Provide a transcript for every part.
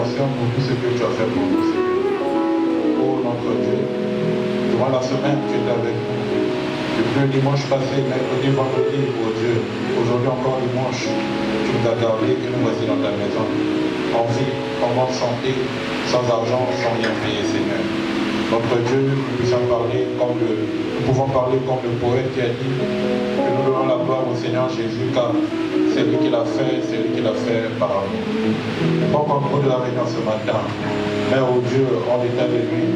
remercions pour tout ce que tu as fait pour nous, Seigneur. Oh notre Dieu, durant la semaine, tu es avec nous. Depuis le dimanche passé, mercredi, vendredi, oh Dieu, aujourd'hui encore dimanche, tu nous as gardés et nous voici dans ta maison. En vie, en bonne santé, sans argent, sans rien payer, Seigneur. Notre Dieu, nous pouvons parler comme le poète qui a dit que nous donnons la gloire au Seigneur Jésus, car c'est lui qui l'a fait, c'est lui qui l'a fait par amour. Pas encore de la réunion ce matin, mais oh Dieu, en état de lui,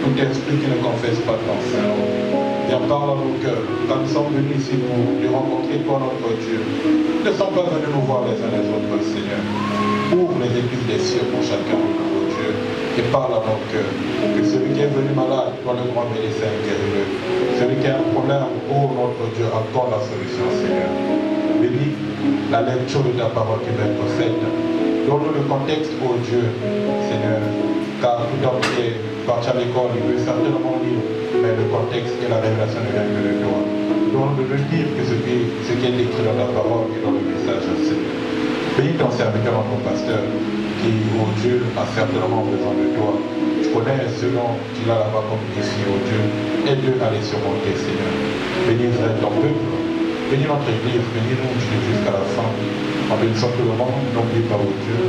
tout esprit qui ne confesse pas ton Saint-Nom, viens parle à nos cœurs. Quand nous sommes venus ici pour te rencontrer, toi notre Dieu, nous ne sommes pas venus nous voir les uns les autres, Seigneur. Ouvre les églises des cieux pour chacun de nous, Dieu, et parle à nos cœurs. Que celui qui est venu malade, toi le grand médecin guéris-le. Celui qui a un problème, oh notre Dieu, accorde la solution, Seigneur. Bénis la lecture de ta parole qui va être faite. Donne-nous le contexte, oh Dieu, Seigneur, car tout homme qui est parti à l'école, il veut certainement lire, mais le contexte et la révélation ne viennent que de toi. Donne-nous de dire que ce qui est écrit dans la parole et dans le message, Seigneur. Bénis ton serviteur, ton pasteur, qui, oh Dieu, a certainement besoin de toi. Tu connais ce dont tu l'as là-bas comme défi, oh Dieu. Aide-le à les surmonter, Seigneur. Bénis Israël, ton peuple. Bénis notre église, bénis-nous jusqu'à la fin. En bénissant tout le monde, n'oublie pas, oh Dieu.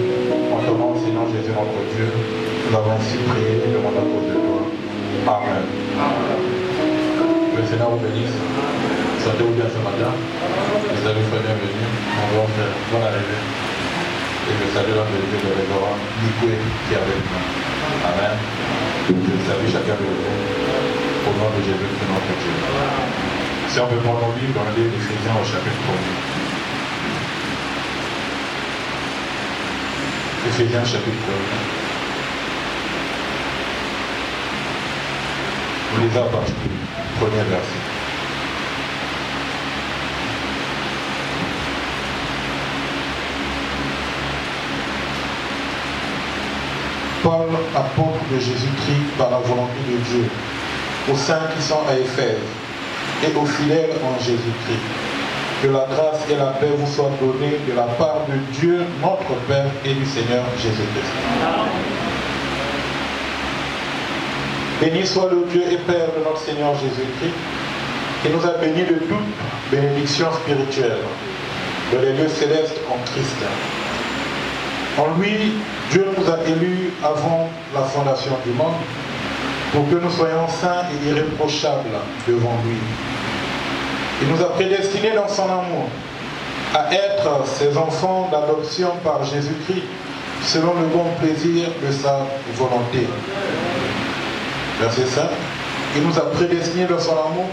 En ton nom, Seigneur Jésus, notre Dieu, nous avons ainsi prié et demandé à cause de toi. Amen. Amen. Que le Seigneur vous bénisse. Sentez-vous bien ce matin. Les amis frères, bienvenue. On va faire bonne arrivée. Et je salue l'homme de Dieu, le révérend Nikoué, qui est avec nous. Amen. Je salue chacun de vous. Au nom de Jésus, notre Dieu. Si on veut prendre nos livres dans le livre d'Éphésiens au chapitre 1er. Éphésiens chapitre 1er. Vous lisez à partir du premier verset. Paul, apôtre de Jésus-Christ par la volonté de Dieu, aux saints qui sont à Éphèse et aux fidèles en Jésus-Christ. Que la grâce et la paix vous soient données de la part de Dieu, notre Père, et du Seigneur Jésus-Christ. Béni soit le Dieu et Père de notre Seigneur Jésus-Christ, qui nous a bénis de toute bénédiction spirituelle, de les lieux célestes en Christ. En lui, Dieu nous a élus avant la fondation du monde pour que nous soyons saints et irréprochables devant lui. Il nous a prédestinés dans son amour à être ses enfants d'adoption par Jésus-Christ selon le bon plaisir de sa volonté. Verset 5. Il nous a prédestinés dans son amour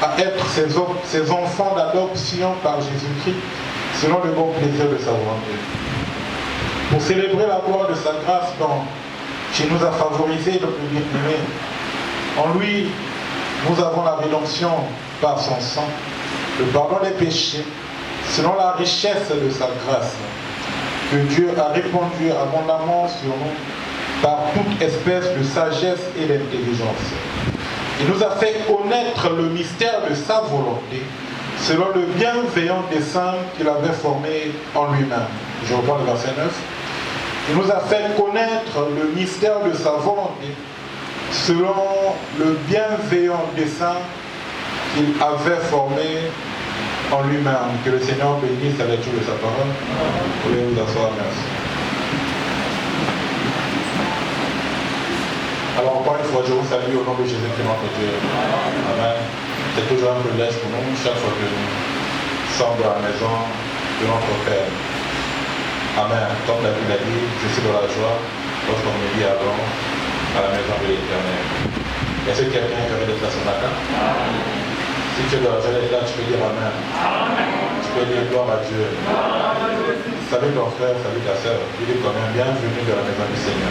à être ses enfants d'adoption par Jésus-Christ selon le bon plaisir de sa volonté. Pour célébrer la gloire de sa grâce qui nous a favorisés de bien aimé. En lui, nous avons la rédemption par son sang, le pardon des péchés, selon la richesse de sa grâce, que Dieu a répandu abondamment sur nous par toute espèce de sagesse et d'intelligence. Il nous a fait connaître le mystère de sa volonté, selon le bienveillant dessein qu'il avait formé en lui-même. Je reprends le verset 9. Il nous a fait connaître le mystère de sa volonté, selon le bienveillant dessein qu'il avait formé en lui-même. Que le Seigneur bénisse la lecture de sa parole. Vous pouvez vous asseoir, merci. Alors encore une fois, je vous salue au nom de Jésus-Christ notre Dieu. Amen. C'est toujours un privilège pour nous, chaque fois que nous sommes dans la maison de notre Père. Amen. Comme la Bible a dit, je suis dans la joie lorsqu'on me dit avant à la maison de l'Éternel. Est-ce que quelqu'un est heureux d'être là ce matin? Si tu es dans la joie d'être là, tu peux dire Amen. Tu peux dire gloire à Dieu. Salut ton frère, salut ta soeur. Tu dis quand même bienvenue dans la maison du Seigneur.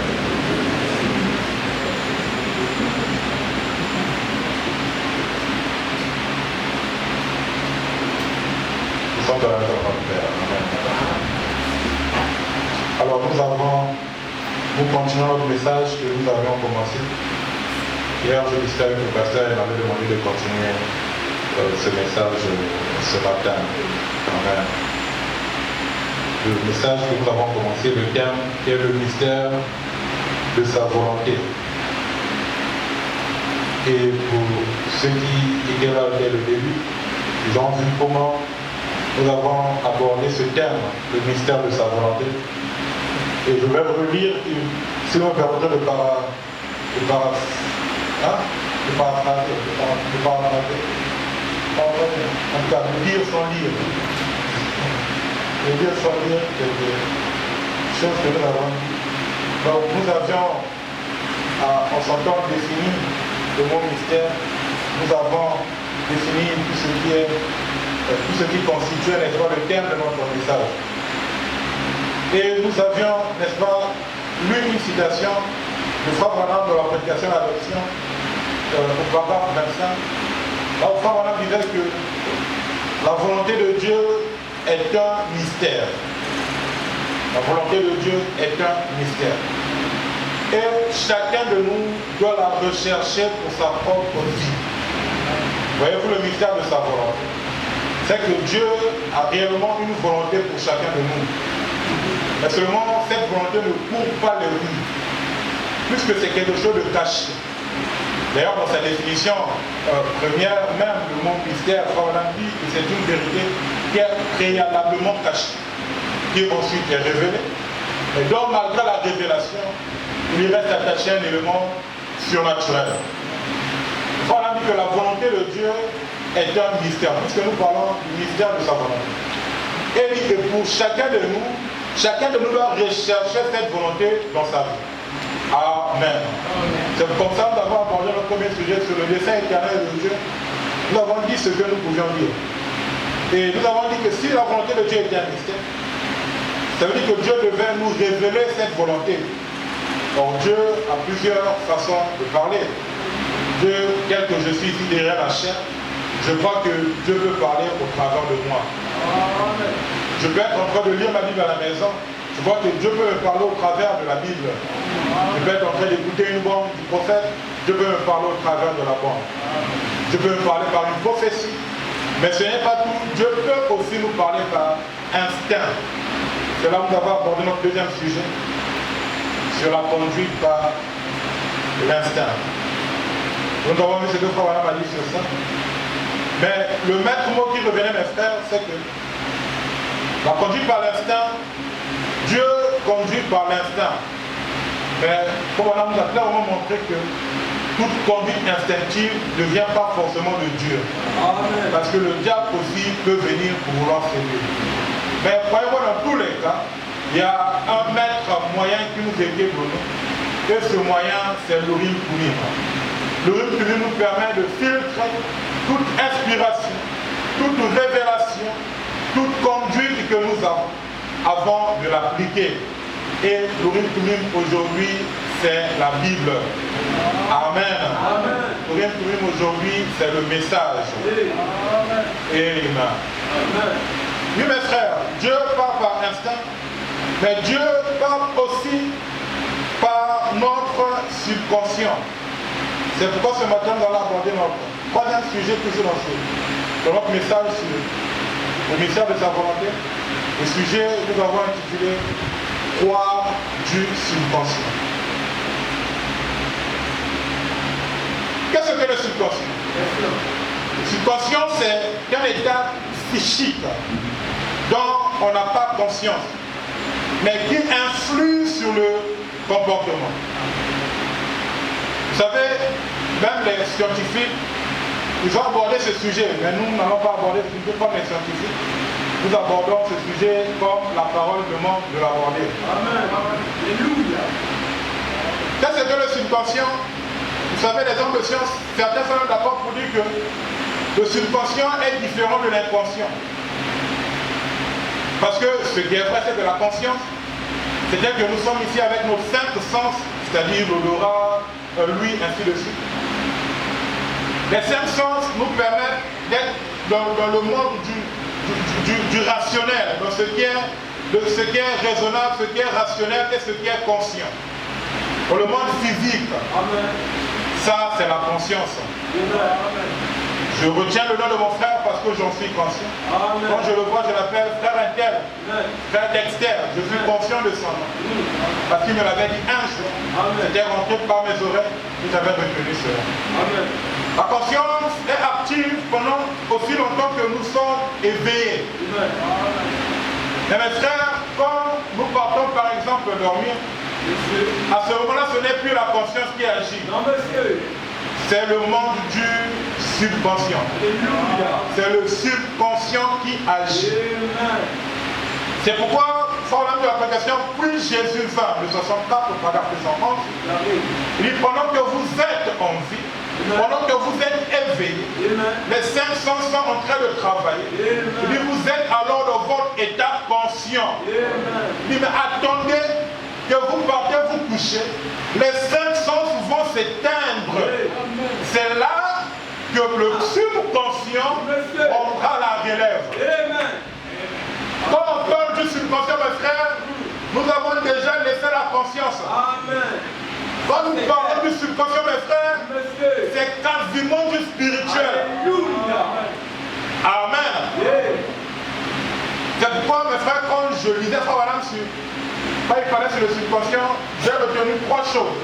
Nous sommes dans la maison de notre Père. Amen. Alors nous continuons notre message que nous avions commencé. Hier, je discutais avec le pasteur et il m'avait demandé de continuer ce message ce matin. Amen. le message que nous avons commencé, le thème qui est le mystère de sa volonté. Et pour ceux qui étaient là dès le début, ils ont vu comment nous avons abordé ce thème, le mystère de sa volonté. Et je vais relire, si on permet de paraphraser, en tout cas, de lire sans lire. De lire sans lire quelque chose que nous avons dit. Donc nous avions, en s'entend défini le mot mystère, nous avons défini tout ce qui constituait, n'est-ce pas, le thème de notre message. Et nous avions, n'est-ce pas, lu une citation de Frère Branham de la prédication à l'adoption, au paragraphe 25. Là où Frère Branham disait que la volonté de Dieu est un mystère. La volonté de Dieu est un mystère. Et chacun de nous doit la rechercher pour sa propre vie. Voyez-vous le mystère de sa volonté? C'est que Dieu a réellement une volonté pour chacun de nous. Mais seulement cette volonté ne court pas les rues, puisque c'est quelque chose de caché. D'ailleurs, dans sa définition première, même le mot mystère, on a dit que c'est une vérité qui est préalablement cachée, qui ensuite est révélée. Et donc, malgré la révélation, il reste attaché à un élément surnaturel. On a dit que la volonté de Dieu est un mystère, puisque nous parlons du mystère de sa volonté. Et il dit que pour chacun de nous doit rechercher cette volonté dans sa vie. Amen. C'est comme ça que nous avons abordé notre premier sujet sur le dessein éternel de Dieu. Nous avons dit ce que nous pouvions dire. Et nous avons dit que si la volonté de Dieu était un mystère, ça veut dire que Dieu devait nous révéler cette volonté. Donc Dieu a plusieurs façons de parler. Dieu, tel que je suis ici derrière la chair, je crois que Dieu peut parler au travers de moi. Je peux être en train de lire ma Bible à la maison. Je vois que Dieu peut me parler au travers de la Bible. Je peux être en train d'écouter une bande du prophète. Dieu peut me parler au travers de la bande. Dieu peut me parler par une prophétie. Mais ce n'est pas tout. Dieu peut aussi nous parler par instinct. C'est là où nous avons abordé notre deuxième sujet. Sur la conduite par l'instinct. Nous avons vu ce que Frère Branham a dit sur ça. Mais le maître mot qui revenait, mes frères, c'est que la conduite par l'instinct, Dieu conduit par l'instinct. Mais comme on nous a clairement montré que toute conduite instinctive ne vient pas forcément de Dieu. Amen. Parce que le diable aussi peut venir pour vouloir séduire. Mais croyez-moi, dans tous les cas, il y a un maître moyen qui nous est pour nous. Et ce moyen, c'est l'Urim Thummim. L'Urim Thummim nous permet de filtrer toute inspiration, toute révélation, toute conduite que nous avons avant de l'appliquer. Et l'Urim Thummim aujourd'hui, c'est la Bible. Amen. L'Urim Thummim aujourd'hui, c'est le message. Amen. Amen. Oui, mes frères, Dieu parle par instinct, mais Dieu parle aussi par notre subconscient. C'est pourquoi ce matin, nous allons aborder notre troisième sujet toujours dans notre message sur le mystère de sa volonté. Le sujet, nous avons intitulé « Croire du subconscient ». Qu'est-ce que le subconscient? Le subconscient, c'est un état psychique dont on n'a pas conscience, mais qui influe sur le comportement. Vous savez, même les scientifiques, ils ont abordé ce sujet, mais nous n'allons pas aborder ce sujet comme les scientifiques. Nous abordons ce sujet comme la parole demande de l'aborder. Amen. Alléluia. Qu'est-ce que le subconscient? Vous savez, les hommes de science, certains sont d'accord pour dire que le subconscient est différent de l'inconscient. Parce que ce qui est vrai, c'est que la conscience, c'est-à-dire que nous sommes ici avec nos 5 sens, c'est-à-dire l'odorat, l'ouïe, ainsi de suite. Les 5 sens nous permettent d'être dans le monde du rationnel, dans ce qui est raisonnable, ce qui est rationnel et ce qui est conscient. Pour le monde physique, amen. Ça c'est la conscience. Amen. Je retiens le nom de mon frère parce que j'en suis conscient. Amen. Quand je le vois, je l'appelle frère intel. frère Dexter, je suis conscient de son nom. Parce qu'il me l'avait dit un jour. C'était rentré par mes oreilles et j'avais retenu cela. La conscience est active pendant aussi longtemps que nous sommes éveillés. Mais mes frères, quand nous partons par exemple dormir, à ce moment-là, ce n'est plus la conscience qui agit. C'est le monde du subconscient. C'est le subconscient qui agit. C'est pourquoi, sans l'âme de la prédication, puis Jésus vint, le 64 au paragraphe 211, il dit, pendant que vous êtes en vie, pendant que vous êtes éveillés, les 500 sont en train de travailler. Il dit, vous êtes alors dans votre état conscient. Il dit, mais attendez que vous partez vous coucher, les 500 vont s'éteindre. C'est là que le subconscient prendra la relève. Quand on parle du subconscient, mes frères, nous avons déjà laissé la conscience. Quand nous parlons du subconscient, mes frères, c'est quasiment du spirituel. Amen. C'est pourquoi, mes frères, quand je lisais ça, madame, quand il fallait sur le subconscient, j'ai retenu 3 choses.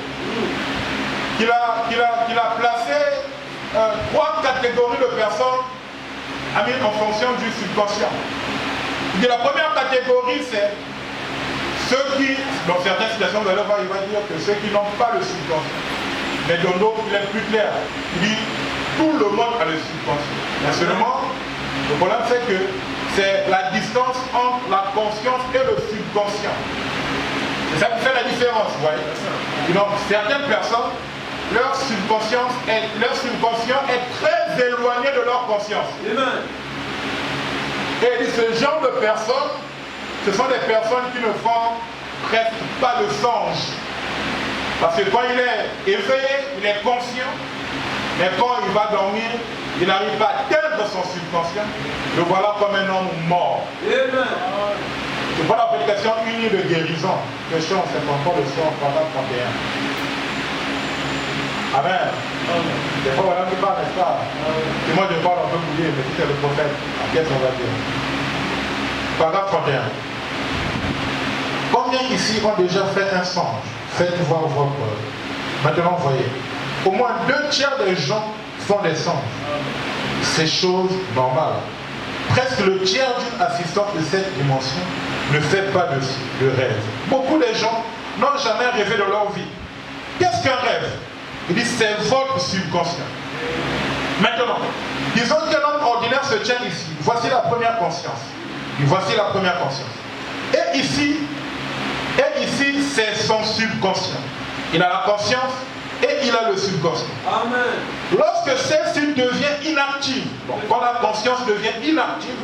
Qu'il a placé 3 catégories de personnes en fonction du subconscient. Et la première catégorie, c'est ceux qui, dans certaines situations, vous allez voir, il va dire que ceux qui n'ont pas le subconscient. Mais dans d'autres, il est plus clair. Il dit, tout le monde a le subconscient. Mais seulement, le problème c'est que c'est la distance entre la conscience et le subconscient. C'est ça qui fait la différence, vous voyez. Et donc, certaines personnes, leur subconscient est très éloigné de leur conscience. Amen. Et ce genre de personnes, ce sont des personnes qui ne font presque pas de songe. Parce que quand il est éveillé, il est conscient, mais quand il va dormir, il n'arrive pas à atteindre son subconscient. Le voilà comme un homme mort. C'est pas la prédication unie de guérison. Question, c'est encore le soir, 31. Amen. Des fois, voilà qui parle, n'est-ce pas? Et moi, je parle un peu bouillé, mais si c'est le prophète, qu'est-ce qu'on va dire? Paragraphe 31. Combien ici ont déjà fait un songe? Faites voir votre preuve. Maintenant, voyez. Au moins 2/3 des gens font des songes. C'est chose normale. Presque le tiers d'une assistante de cette dimension ne fait pas de rêve. Beaucoup de gens n'ont jamais rêvé de leur vie. Qu'est-ce qu'un rêve? Il dit c'est votre subconscient. Maintenant, disons qu'un homme ordinaire se tient ici. Voici la première conscience. Et voici la première conscience. Et ici c'est son subconscient. Il a la conscience et il a le subconscient. Amen. Lorsque celle-ci devient inactive, quand la conscience devient inactive,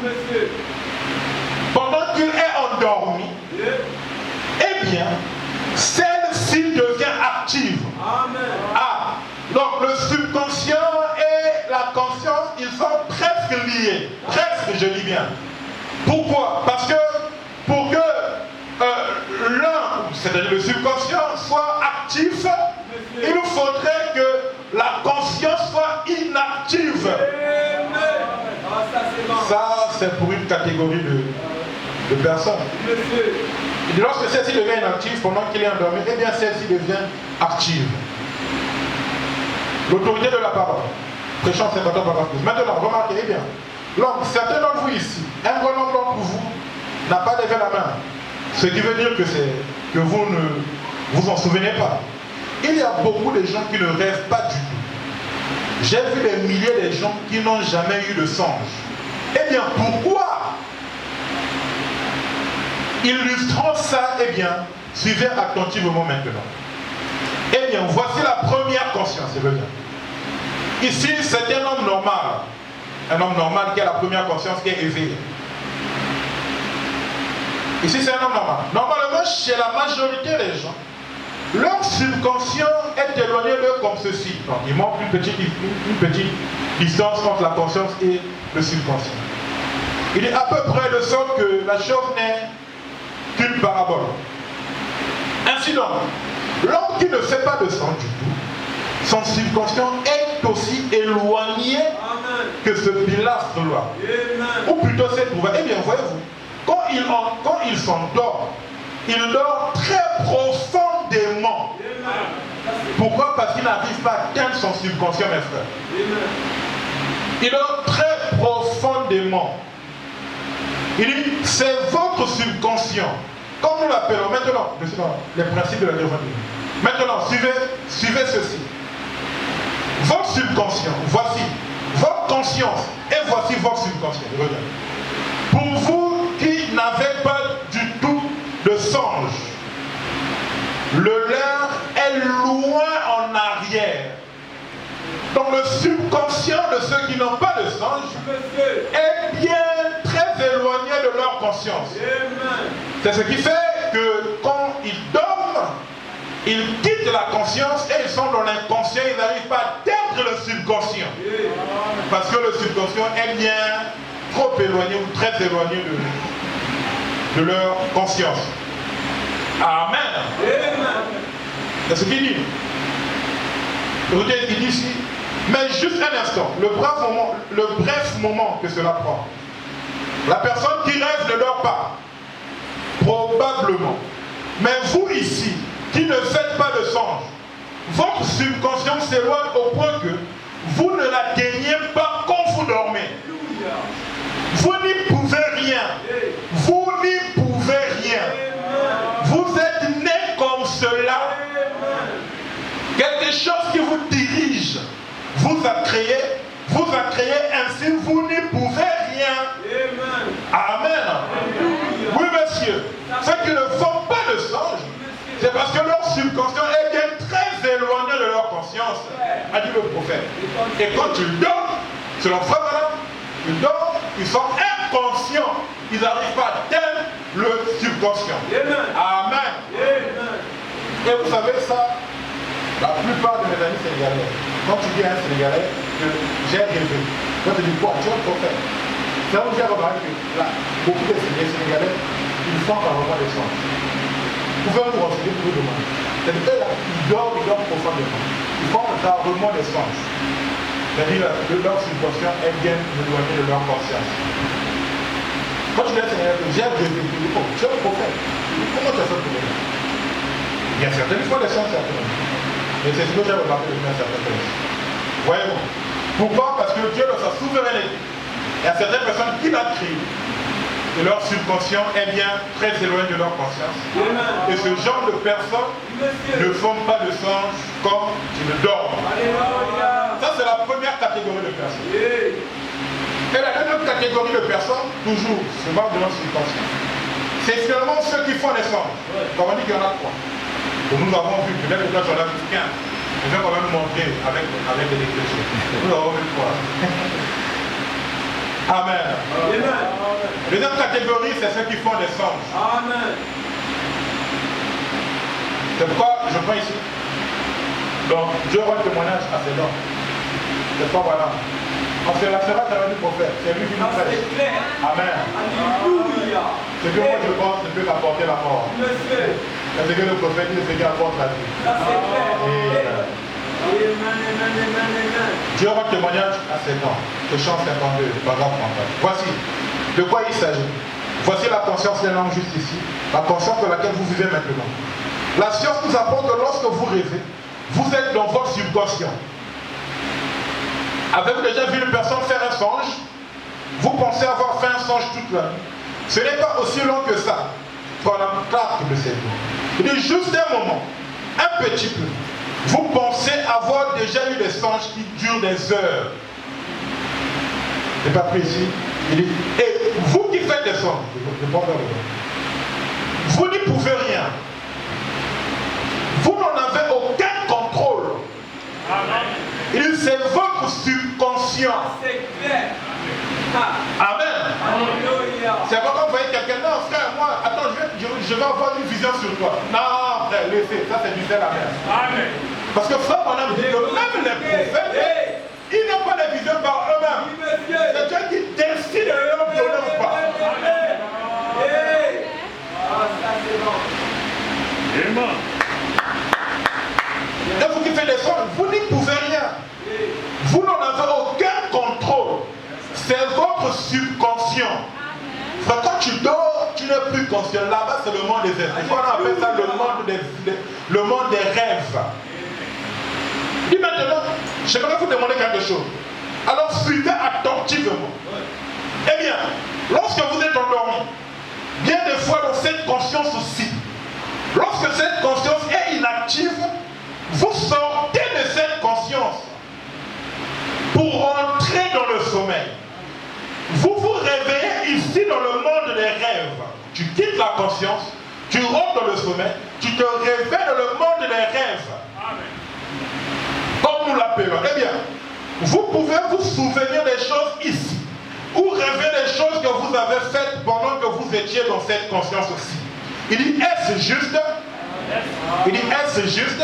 pendant qu'il est endormi, eh bien, celle-ci devient active. Amen. Ah, donc le subconscient et la conscience, ils sont presque liés. Presque, je dis bien. Pourquoi? Parce que pour que l'un, c'est-à-dire le subconscient, soit actif, il faudrait que la conscience soit inactive. Ça, c'est pour une catégorie de personnes. Et lorsque celle-ci devient inactive pendant qu'il est endormi, eh bien celle-ci devient active. L'autorité de la parole. Prêchant 50 ans par rapport. Maintenant, remarquez bien. Donc, certains d'entre vous ici, un grand nombre d'entre vous n'a pas levé la main. Ce qui veut dire que vous ne vous en souvenez pas. Il y a beaucoup de gens qui ne rêvent pas du tout. J'ai vu des milliers de gens qui n'ont jamais eu de songe. Eh bien, pourquoi? Illustrant ça, eh bien, suivez attentivement maintenant. Eh bien, voici la première conscience, c'est bien. Ici, c'est un homme normal. Un homme normal qui a la première conscience, qui est éveillé. Ici, c'est un homme normal. Normalement, chez la majorité des gens, leur subconscient est éloigné d'eux comme ceci. Donc, il manque une petite distance entre la conscience et le subconscient. Il est à peu près de sorte que la chose n'est qu'une parabole. Ainsi donc, l'homme qui ne fait pas de sang du tout, son subconscient est aussi éloigné que ce pilastre-là. Ou plutôt cette nouvelle. Eh bien, voyez-vous, quand quand il s'endort, il dort très profondément. Pourquoi? Parce qu'il n'arrive pas à atteindre son subconscient, mes frères. Il dort très profondément. Il dit, c'est votre subconscient. Comme nous l'appelons maintenant, les principes de la théorie. Maintenant, suivez ceci. Votre subconscient, voici votre conscience et voici votre subconscient. Regarde. Pour vous qui n'avez pas du tout de songe, le leur est loin en arrière. Donc le subconscient de ceux qui n'ont pas de songe est bien très éloigné de leur conscience. C'est ce qui fait que quand ils dorment, ils quittent la conscience et ils sont dans l'inconscient, ils n'arrivent pas à atteindre le subconscient. Parce que le subconscient est bien trop éloigné ou très éloigné de leur conscience. Amen. C'est ce qu'il dit. Il dit ici, mais juste un instant, le bref moment que cela prend. La personne qui rêve ne dort pas. Probablement. Mais vous ici, qui ne faites pas de songe, votre subconscient s'éloigne au point que vous ne l'atteignez pas quand vous dormez. Vous n'y pouvez rien. Vous n'y pouvez rien. Vous êtes né comme cela. Quelque chose qui vous dirige vous a créé, ainsi vous n'y pouvez rien. Amen. Oui, monsieur. Ceux qui ne font pas de songe, c'est parce que leur subconscient est bien très éloigné de leur conscience, a dit le prophète. Et quand ils dorment, selon Frère Madame, ils dorment, ils sont inconscients. Ils n'arrivent pas à atteindre le subconscient. Amen. Et vous savez ça, la plupart de mes amis sénégalais, quand tu dis à un Sénégalais que j'ai rêvé, quand tu dis quoi, tu es un prophète. C'est là où j'ai remarqué que là, beaucoup de Sénégalais, ils font vraiment des songes. Vous pouvez vous renseigner, vous pouvez demander. C'est-à-dire là, ils dorment profondément. Ils font rarement des songes. C'est-à-dire que leur subconscient est bien éloigné de leur conscience. Quand tu dis à un Sénégalais que j'ai rêvé, tu dis, oh, tu es un prophète. Comment tu as fait pour ça? Il y a certaines fois des songes, certainement. Et c'est ce que j'ai remarqué depuis un certain temps. Voyez-vous. Pourquoi? Parce que Dieu, dans sa souveraineté, il y a certaines personnes qui l'ont créé. Et leur subconscient est bien très éloigné de leur conscience. Et ce genre de personnes ne font pas de songe comme tu le dors. Ça, c'est la première catégorie de personnes. Et la deuxième catégorie de personnes, toujours, se marque de leur subconscient. C'est finalement ceux qui font des songes. Comme on dit qu'il y en a trois. Que nous avons vu, peut-être que j'en ai vu 15. Je vais quand même montrer avec les déclarations. Nous avons vu 3. Amen. La deuxième catégorie, c'est ceux qui font des songes. Amen. C'est pourquoi je prends ici. Donc, Dieu rend témoignage à ses dons. C'est pas voilà. On se la fera à travers du prophète. C'est lui qui nous prêche. Amen. Alléluia. Ce que moi je pense ne peut qu'apporter la mort. C'est ce que le prophète dit, c'est ce qui apporte la vie. Dieu rend témoignage à ses dons. Ce chant 52, paragraphe 34. Voici de quoi il s'agit. Voici la conscience des langues juste ici. La conscience de laquelle vous vivez maintenant. La science nous apprend que lorsque vous rêvez, vous êtes dans votre subconscient. Avez-vous déjà vu une personne faire un songe? Vous pensez avoir fait un songe toute la nuit. Ce n'est pas aussi long que ça. Pendant 4 de ces jours. Il dit juste un moment, un petit peu. Vous pensez avoir déjà eu des songes qui durent des heures. C'est pas pris ici. Il dit, et vous qui faites des songes, vous n'y pouvez rien. Vous n'en avez aucun contrôle. Amen. Il dit, c'est votre subconscient. C'est clair. Amen. Alléluia. C'est pas quand vous voyez quelqu'un, non frère, moi, attends, je vais avoir une vision sur toi. Non frère, laissez, ça c'est du sel à mer. Amen. Parce que frère, on a dit que même les prophètes, ils n'ont pas de vision par eux-mêmes. C'est Dieu qui décide de leur donner ou pas. Amen. Ça c'est bon. Amen. Et vous qui faites des songes, vous n'y pouvez rien. Vous n'en avez aucun contrôle. C'est votre subconscient. Quand tu dors, tu ne que là-bas c'est le monde des esprits. On appelle ça le monde des rêves. Dis maintenant, j'aimerais vous demander quelque chose. Alors suivez attentivement. Eh bien, lorsque vous êtes endormi, bien des fois dans cette conscience aussi, lorsque cette conscience est inactive, vous sortez de cette conscience pour entrer dans le sommeil. Vous vous réveillez ici dans le monde des rêves. Tu quittes la conscience, tu rentres dans le sommeil, tu te réveilles dans le monde des rêves. Comme nous l'appelons. Eh bien, vous pouvez vous souvenir des choses ici, ou rêver des choses que vous avez faites pendant que vous étiez dans cette conscience aussi. Il dit, est-ce juste? Il dit, est-ce juste?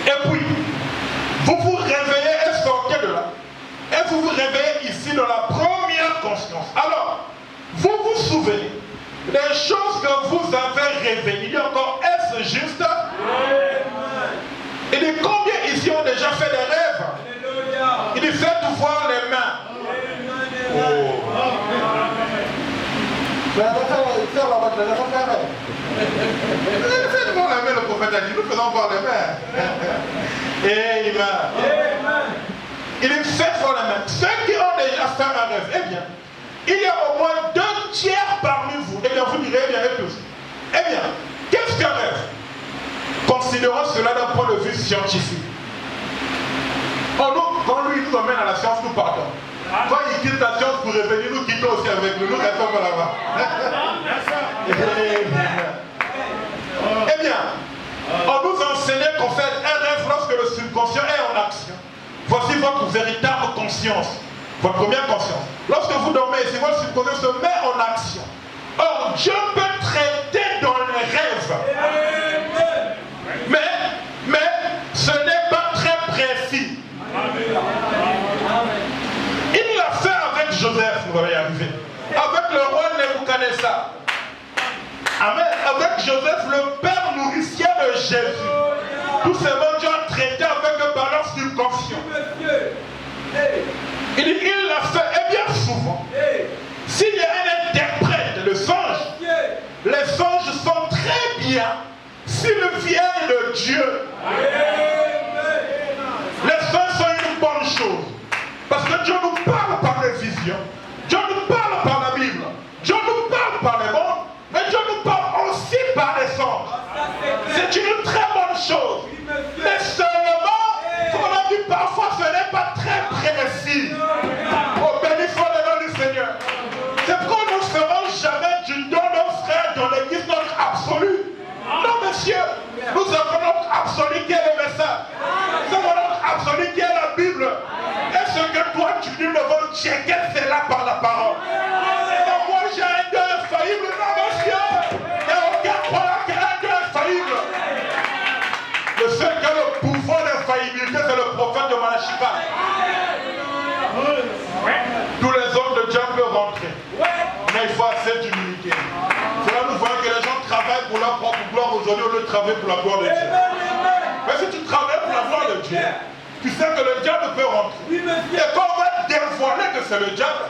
Et puis, vous vous réveillez et sortez de là. Et vous vous réveillez ici dans la première conscience. Alors, vous vous souvenez des choses que vous avez rêvées. Il dit encore, est-ce juste? Il dit, combien ici ont déjà fait des rêves? Il dit, faites voir les mains. Faites voir les mains, le prophète a dit, nous faisons voir les mains. Amen. Il dit, faites voir les mains. Ceux qui ont déjà fait un rêve, eh bien, il y a au moins 2/3 parmi vous. Eh bien, vous direz, eh bien, et tous. Eh bien, qu'est-ce qu'un rêve? Considérons cela d'un point de vue scientifique. Quand lui nous emmène à la science, nous partons. Quand il quitte la science pour revenir, nous quittons aussi avec lui. Nous restons pas là-bas. Eh bien, on nous enseignait qu'on fait un rêve lorsque le subconscient est en action. Voici votre véritable conscience, votre première conscience. Lorsque vous dormez ici, votre subconscient se met en action. Or, Dieu peut traiter dans les rêves. Mais ce n'est pas très précis. Il l'a fait avec Joseph, vous allez y arriver. Avec le roi Nebuchadnezzar. Amen. Avec Joseph, le père nourricier de Jésus. Tout ce monde Dieu a traité avec le balance subconscient. Il l'a fait, et bien souvent. S'il y a un interprète, le songe, les songes sont très bien s'ils viennent de Dieu. Les songes sont une bonne chose. Parce que Dieu nous parle par les visions. Dieu nous parle par la Bible. Dieu nous parle par les mondes. Mais Dieu nous parle aussi par les songes. C'est une très bonne chose. Mais seulement, comme on a dit parfois, ce n'est pas très précis. Oh, béni soit le nom du Seigneur. C'est pourquoi nous ne ferons jamais du don de nos frères dans l'église notre absolu. Non, monsieur, nous avons notre absolu qui est le message. Nous avons notre absolu qui est la Bible. Et ce que toi tu dis devant checker, c'est là par la parole. Non, moi j'ai un Dieu infaillible. Non, monsieur, il n'y a aucun problème qui a un Dieu infaillible. Le seul qui a le pouvoir d'infaillibilité, c'est le prophète de Malachipa. Tous les hommes de Dieu peuvent rentrer. Mais il faut assez d'humilité. C'est là nous voyons que les gens travaillent pour leur propre gloire aujourd'hui au lieu de travailler pour la gloire de Dieu. Mais si tu travailles pour la gloire de Dieu, tu sais que le diable peut rentrer. Et quand on va dévoiler que c'est le diable,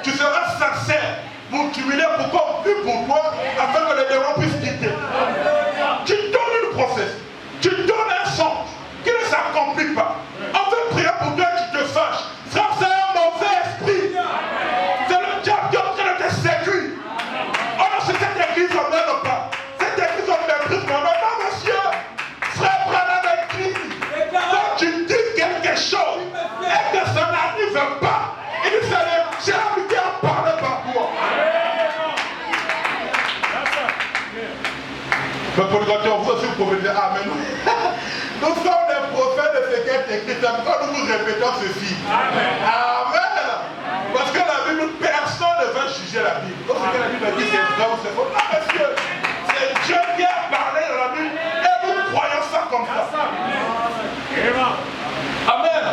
tu seras sincère pour t'humilier pour qu'on prie pour toi afin que le démon puisse quitter. Tu donnes une procès, tu donnes un songe qui ne s'accomplit pas. On veut prier pour toi et tu te fâches. Ça, c'est un mauvais esprit. C'est le diable qui est en train de te séduire. Oh non, c'est cette église, on n'aime pas. Cette église, on méprise. Non, monsieur, frère Branham écrit. Quand tu dis quelque chose et que ça n'arrive pas, il dit c'est le diable qui a parlé par toi. Mais pour le côté, vous aussi vous pouvez dire Amen. Nous sommes les prophètes de ce qui est écrit. Quand nous vous répétons ceci. Amen. Amen. Parce que la Bible, personne ne va juger la Bible. Donc ce que la Bible dit, c'est vrai ou c'est faux. Non, monsieur, c'est Dieu qui a parlé dans la Bible et nous croyons ça comme ça. Amen.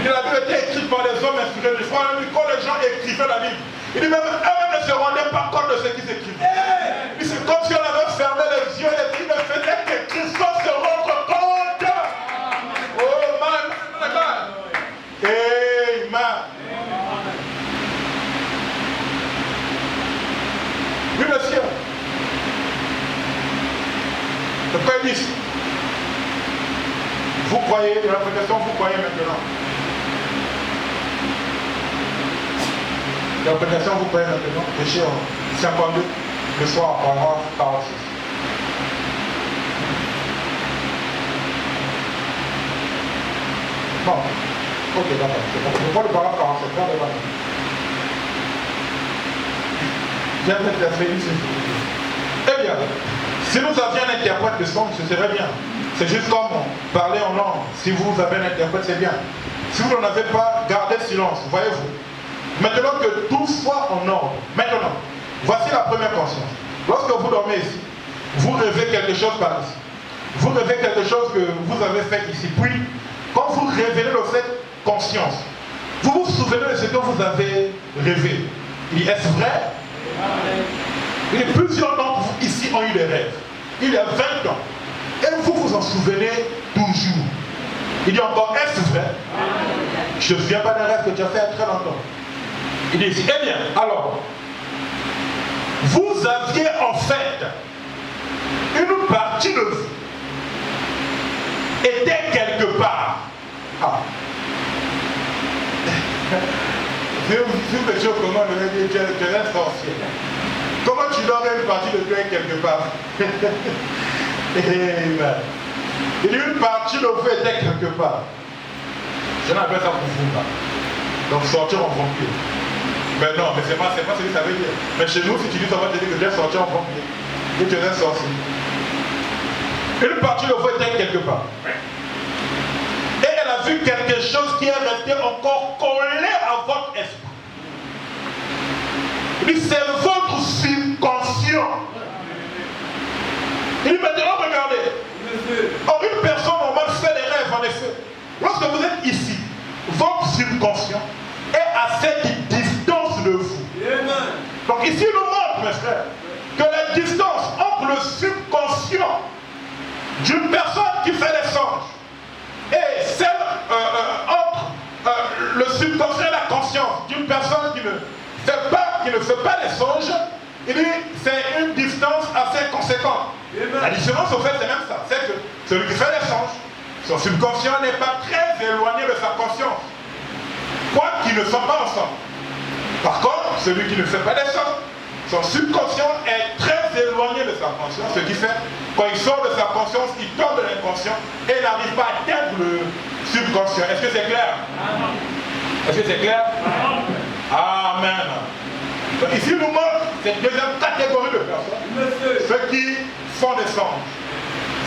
Et la Bible était écrite par les hommes inspirés de foi. Quand les gens écrivaient la Bible, il dit même eux-mêmes ne se rendaient pas compte de ce qui s'écrivait. C'est comme si on avait fermé les yeux et qu'il ne faisait qu'écrire sans se rendre compte. Oh man. Amen. Oui, monsieur. Verset 10. Vous croyez, de l'interprétation, vous croyez maintenant. L'interprétation, vous croyez maintenant. Péché en 52, le soir, paragraphe 46. Non. Ok, d'accord. C'est bon. Je vois le paragraphe 47. Regardez là. Viens mettre la feuille ici. Eh bien, si nous avions un interprète de songe, ce serait bien. C'est juste comme parler en langue. Si vous avez un interprète, c'est bien. Si vous n'en avez pas, gardez silence, voyez-vous. Maintenant que tout soit en ordre. Maintenant, voici la première conscience. Lorsque vous dormez ici, vous rêvez quelque chose par ici. Vous rêvez quelque chose que vous avez fait ici. Puis, quand vous révélez le fait conscience, vous vous souvenez de ce que vous avez rêvé. Est-ce vrai? Il y a plusieurs d'entre vous ici ont eu des rêves. Il y a 20 ans. Et vous vous en souvenez toujours. Il dit encore, est-ce vrai? Je ne me souviens pas d'un rêve que tu as fait il y a très longtemps. Il dit ici, eh bien, alors, vous aviez en fait une partie de vous était quelque part. Ah. Si vous êtes comment tu es un sorcier. Comment tu donnes une partie de toi quelque part? Amen. Il y a une partie de vous était quelque part. Je n'appelle ça pour vous là. Donc sortir en vampire. Mais non, mais c'est pas ce que ça veut dire. Mais chez nous, si tu dis ça va te dire que tu es sorti en vampire. Que tu es un sorcier. Une partie de vous était quelque part. Et elle a vu quelque chose qui est resté encore collé à votre esprit. Il dit, c'est votre subconscient. Il dit, maintenant regardez. Or, une personne normale fait des rêves en effet. Lorsque vous êtes ici, votre subconscient est à cette distance de vous. Donc ici, il nous montre, mes frères, que la distance entre le subconscient d'une personne qui fait des songes et celle entre le subconscient et la conscience d'une personne qui ne fait pas les songes, il dit c'est une distance assez conséquente. La différence au fait c'est même ça, c'est que celui qui fait les songes, son subconscient n'est pas très éloigné de sa conscience, quoi qu'ils ne sont pas ensemble. Par contre, celui qui ne fait pas les songes, son subconscient est très éloigné de sa conscience, ce qui fait quand il sort de sa conscience, il tombe de l'inconscient et n'arrive pas à atteindre le subconscient. Est-ce que c'est clair? Est-ce que c'est clair? Amen. Donc ici, nous montre cette deuxième catégorie de personnes. Ceux qui font des songes.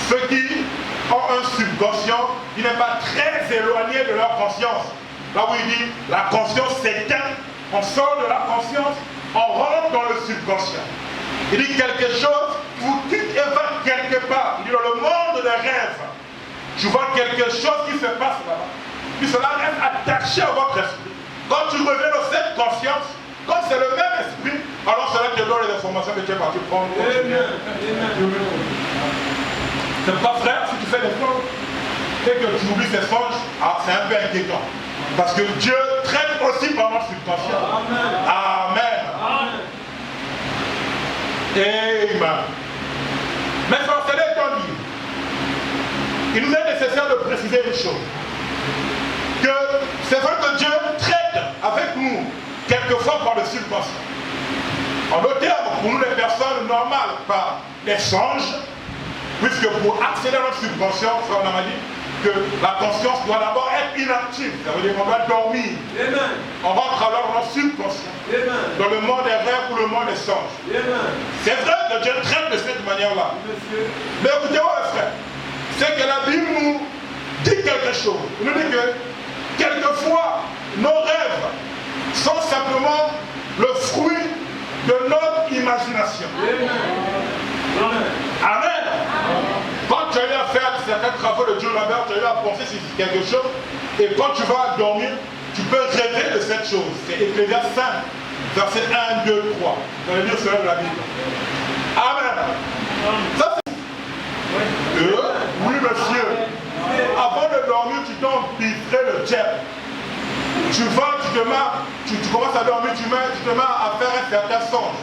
Ceux qui ont un subconscient qui n'est pas très éloigné de leur conscience. Là où il dit, la conscience s'éteint, on sort de la conscience, on rentre dans le subconscient. Il dit quelque chose, vous dites et va quelque part. Il dit dans le monde des rêves, je vois quelque chose qui se passe là-bas. Puis cela reste attaché à votre esprit. Quand tu reviens dans cette conscience, quand c'est le même esprit, alors cela te donne les informations que tu es parti prendre. C'est pas frère si tu fais des songes et que tu oublies ces songes, c'est un peu inquiétant. Parce que Dieu traite aussi par notre subconscient. Amen. Amen. Mais cela étant dit, il nous est nécessaire de préciser une chose. Que c'est vrai que Dieu traite avec nous quelquefois par le subconscient. En d'autres termes, pour nous les personnes normales, par les songes, puisque pour accéder à notre subconscient, on a dit que la conscience doit d'abord être inactive, ça veut dire qu'on doit dormir. Amen. On rentre alors dans le subconscient, Amen. Dans le monde des rêves ou le monde des songes. C'est vrai que Dieu traite de cette manière-là. Mais écoutez-moi mes frères, c'est que la Bible nous dit quelque chose. Il nous dit que quelquefois nos rêves sont simplement le fruit de notre imagination. Amen. Amen. Quand tu as eu à faire certains travaux de Dieu là-bas, tu as eu à penser sur quelque chose, et quand tu vas dormir, tu peux rêver de cette chose. C'est Ecclésiaste 5, verset 1, 2, 3. Vous allez lire cela de la Bible. Amen. Ça c'est... Oui, monsieur. Avant de dormir, tu t'empiffrais le diable. Tu vas, tu commences à dormir, tu te mets à faire un certain songe.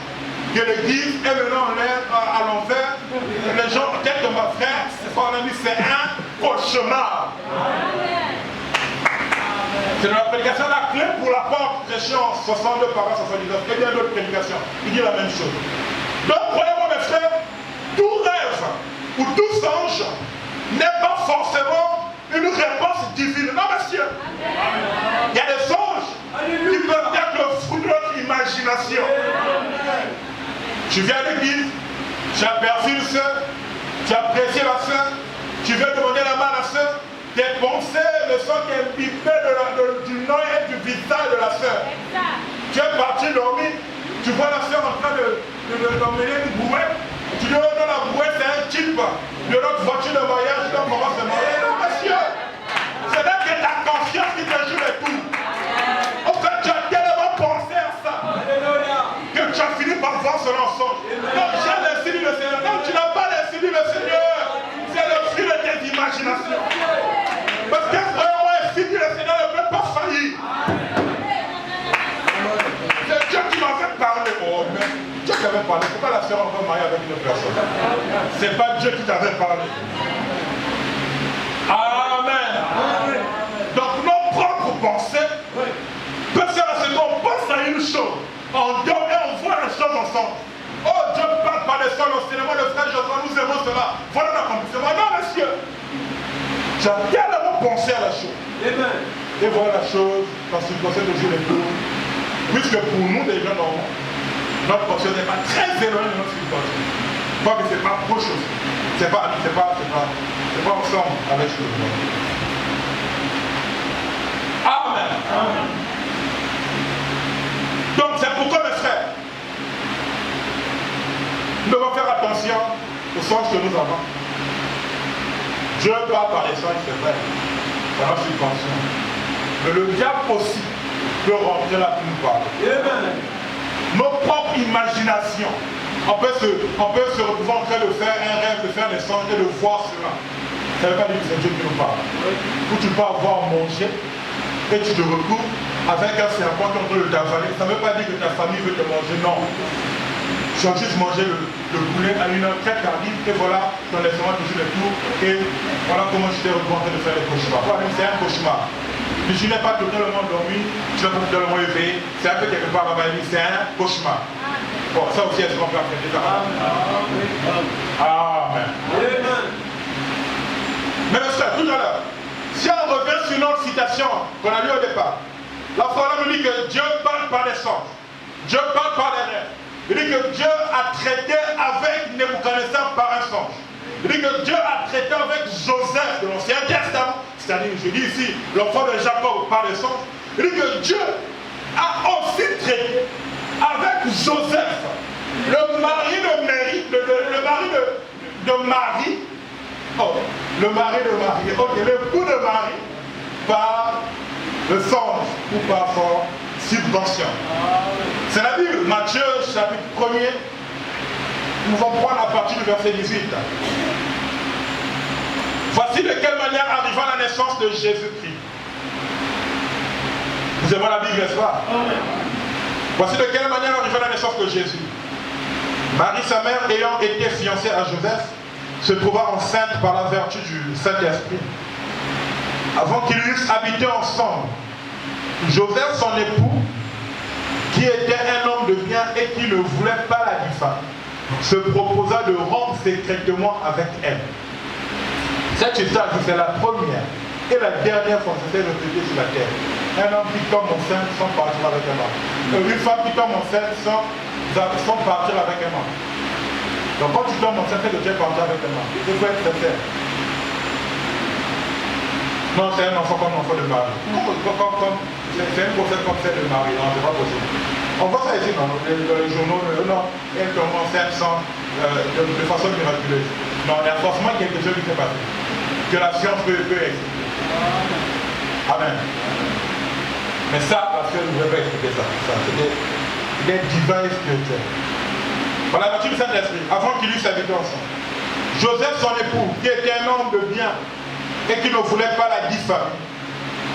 que l'église est maintenant à l'envers. Les gens, peut-être que ma frère, c'est un cauchemar. C'est dans la prédication la clé pour la porte, prêchée en 62 par 79. Et bien d'autres prédications. Il dit la même chose. Donc, croyez-moi mes frères, tout rêve ou tout songe n'est pas forcément une réponse divine. Non, monsieur. Il y a des songes qui peuvent être le fruit de notre imagination. Tu viens à l'église, tu as aperçu une soeur, tu as apprécié la soeur, tu veux demander la main à la soeur, tes pensées ne sont qu'imbibées du nom et du visage de la soeur. Tu es parti dormir, tu vois la soeur en train d'emmener une brouette, tu dis oh non, la brouette c'est un type de notre voiture de mariage, donc on va se marier. Non monsieur, c'est là que ta conscience qui te joue les tours. En fait, tu as tellement pensé à ça que tu as fini par voir ce mensonge. Donc j'ai l'incendie le Seigneur. Non, tu n'as pas l'incendie le Seigneur. C'est le fruit de tes imaginations. Parce que vraiment, l'incendie le Seigneur ne peut pas faillir. C'est Dieu qui m'avait parlé. Oh, mais Dieu qui avait parlé. Pourquoi la sœur va marier avec une personne? C'est pas Dieu qui t'avait parlé. Amen. Donc nos propres pensées peuvent faire ce qu'on pense à une chose. On dort et on voit les choses ensemble. Oh, Dieu parle par les sols, au cinéma, le frère Joshua, nous aimons cela. Voilà l'accomplissement. Non, monsieur. Tu as tellement pensé à la chose. Et voilà la chose, parce qu'il possède toujours les tours. Puisque pour nous, les gens normaux, notre conscience n'est pas très éloignée de notre subconscient. Pas que c'est pas proche aussi. C'est pas ensemble avec ce que nous avons. Amen. Amen. Donc c'est pourquoi mes frères, nous devons faire attention aux songes que nous avons. Dieu parle par les songes, c'est vrai, dans notre subconscient. Mais le diable aussi peut rentrer là pour nous parler. Nos propres imaginations, on peut se retrouver en train de faire un rêve, de faire des songes et de voir cela. Ça ne veut pas dire que c'est Dieu qui nous parle. Où tu peux avoir mangé et tu te retrouves avec un serpent qui est en train de t'avaler. Ça ne veut pas dire que ta famille veut te manger, non. Tu as juste mangé le poulet à une heure très tardive et voilà, ton estomac toujours les tours et voilà comment je t'ai retrouvé en train de faire les cauchemars. Voilà, c'est un cauchemar. Mais tu n'es pas totalement dormi, tu n'es pas totalement éveillé, c'est un peu quelque part dans ma vie, c'est un cauchemar. Bon, ça aussi, est-ce qu'on peut apprendre ça? Amen. Mais le frère, tout à l'heure, si on revient sur notre citation qu'on a lue au départ, la parole nous dit que Dieu parle par les songes, Dieu parle par les rêves. Il dit que Dieu a traité avec Nebuchadnezzar par un songe. Il dit que Dieu a traité avec Joseph de l'Ancien Testament, c'est-à-dire, je dis ici, l'enfant de Jacob par les songes. Il dit que Dieu a aussi traité avec Joseph, le mari de Marie, l'époux de Marie, par le songe ou par son subvention. C'est la Bible, Matthieu chapitre 1er, nous allons prendre à partir du verset 18. Voici de quelle manière arriva la naissance de Jésus-Christ. Vous aimez la Bible, n'est-ce pas? Voici de quelle manière arriva la naissance de Jésus. Marie, sa mère, ayant été fiancée à Joseph, se trouva enceinte par la vertu du Saint-Esprit. Avant qu'ils eussent habité ensemble, Joseph, son époux, qui était un homme de bien et qui ne voulait pas la diffamer, se proposa de rompre secrètement avec elle. Cette histoire, c'est la première et la dernière fois que c'était répété sur la terre. Un homme qui tombe enceinte sans partir avec un homme. Une femme qui tombe enceinte sans partir avec un homme. Donc quand tu tombes enceinte, c'est que tu es parti avec un homme. Il faut être sincère. Non, c'est un enfant comme l'enfant de Marie. C'est un procès comme celle de Marie. Non, c'est pas possible. On voit ça ici dans les journaux. Non, elle tombe enceinte de façon miraculeuse. Non, il y a forcément quelque chose qui s'est passé. Que la science peut expliquer. Amen. Mais ça, parce que je ne vais pas expliquer ça. C'est des divins spirituels. Par la vertu du Saint-Esprit, avant qu'ils eussent habité ensemble. Joseph, son époux, qui était un homme de bien et qui ne voulait pas la diffamer,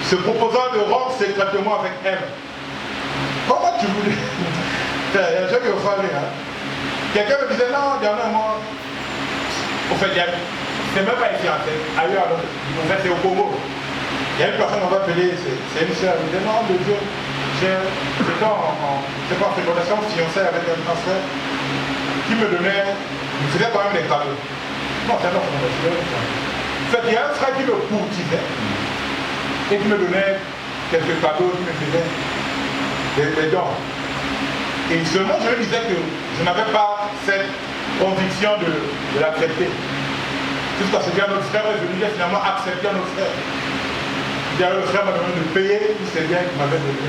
se proposant de rompre secrètement avec elle. Comment tu voulais? Il y a des gens qui vont faire rire. Quelqu'un me disait, non, dernièrement, au fait, c'est même pas ici, ailleurs, en fait, c'est au Congo. Il y a une personne qu'on va appeler, c'est une soeur, elle me dit, non, de Dieu, j'étais en fréquentation fiancée avec un frère qui me donnait, il me faisait quand même des cadeaux. Non, c'est un autre, en fait, il y a un frère qui me courtisait et qui me donnait quelques cadeaux, qui me faisait des dons. Et seulement je lui disais que je n'avais pas cette conviction de l'accepter. Jusqu'à ce qu'un autre frère est venu, j'ai finalement accepté un autre frère. Le frère m'a demandé de payer tous ces biens qu'il m'avait donné.